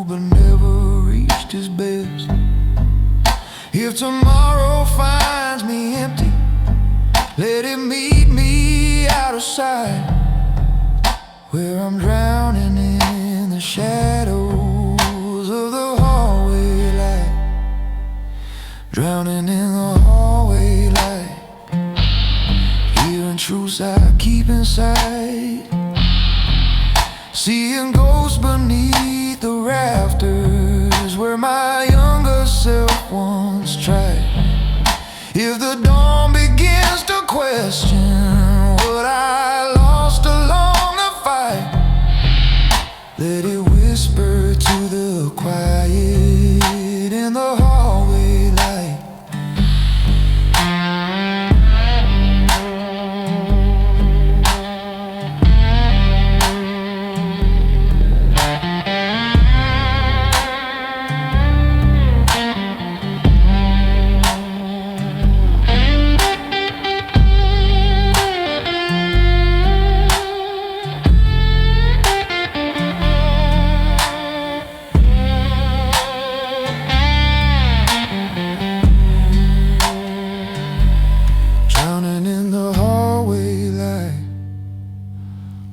but never reached his best. If tomorrow finds me empty, let it meet me out of sight, where I'm drowning in the shadows of the hallway light. Drowning in the hallway light, hearing truths I keep inside, seeing ghosts beneath the rafters where my younger self once tried. If the dawn begins to question what I lost along the fight, let it whisper to the quiet in the hallway light.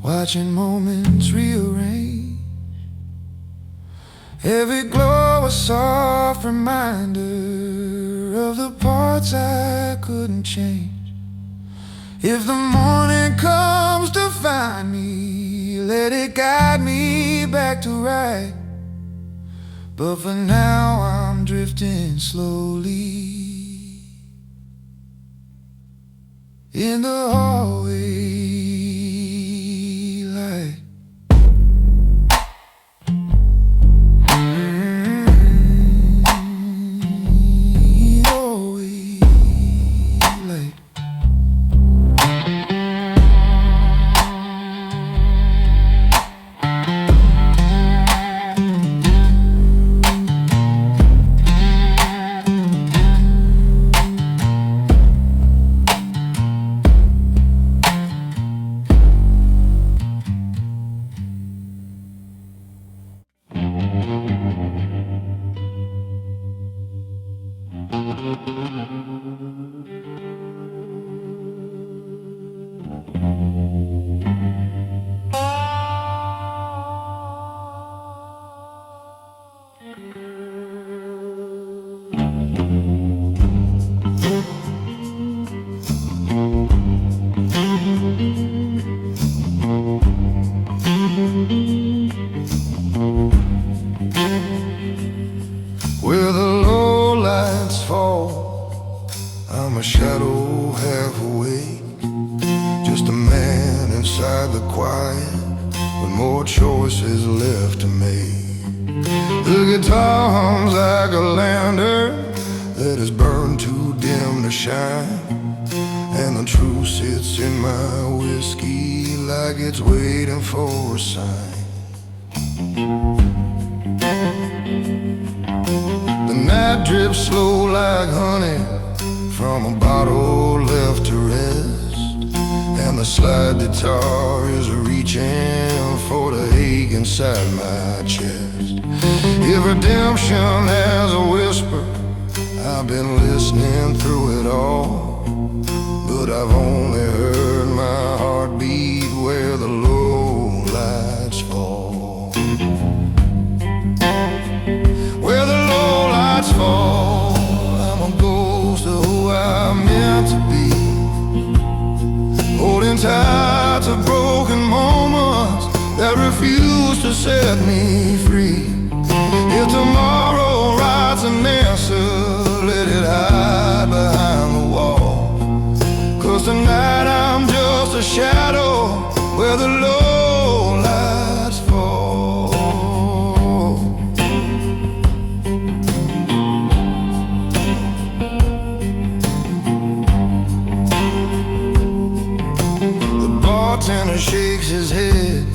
Watching moments rearrange, every glow a soft reminder of the parts I couldn't change. If the morning comes to find me, let it guide me back to right. But for now I'm drifting slowly in the hallway light. left to me. The guitar hums like a lantern that is burned too dim to shine, and the truth sits in my whiskey like it's waiting for a sign. The night drips slow like honey from a bottle left to rest, and the slide guitar is reaching for the ache inside my chest. If redemption has a whisper, I've been listening through it all, but I've only heard my heartbeat where the low lights fall. Where the low lights fall, I'm a ghost of who I'm meant to be, holding tight to broken moments that refuse to set me free. If tomorrow writes an answer, let it hide behind the wall, 'cause tonight I'm just a shadow where the low lights fall. The bartender shakes his head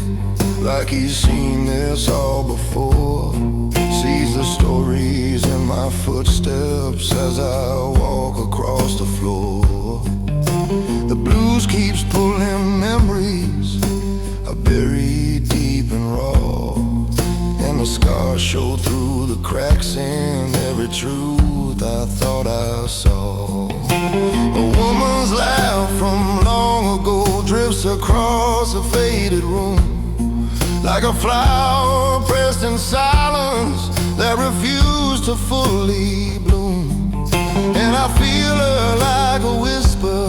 like he's seen this all before, sees the stories in my footsteps as I walk across the floor. The blues keeps pulling memories I buried deep and raw, and the scars show through the cracks in every truth I thought I saw. A woman's laugh from long ago drifts across a faded room, like a flower pressed in silence that refused to fully bloom. And I feel her like a whisper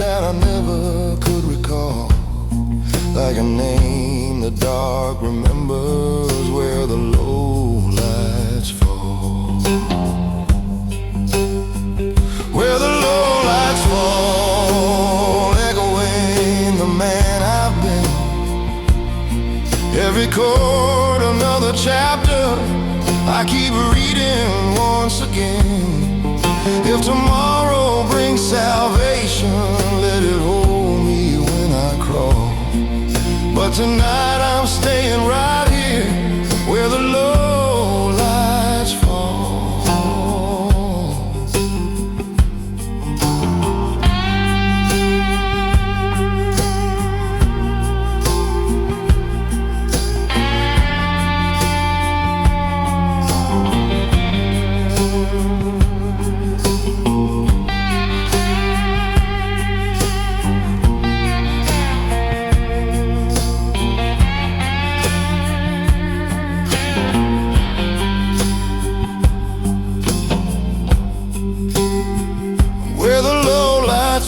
that I never could recall, like a name the dark remembers where the low lights fall. Where the low lights fall, echoing the man I've been. Every chord, another chapter, I keep reading once again. If tomorrow brings salvation, let it hold me when I crawl. But tonight I'm staying right here where the low lights fall.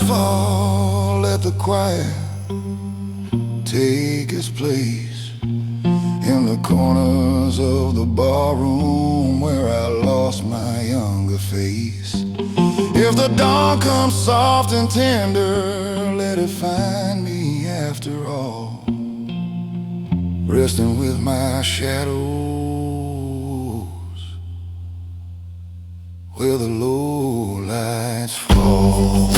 Fall, let the quiet take its place in the corners of the barroom where I lost my younger face. If the dawn comes soft and tender, let it find me after all, resting with my shadows where the low lights fall.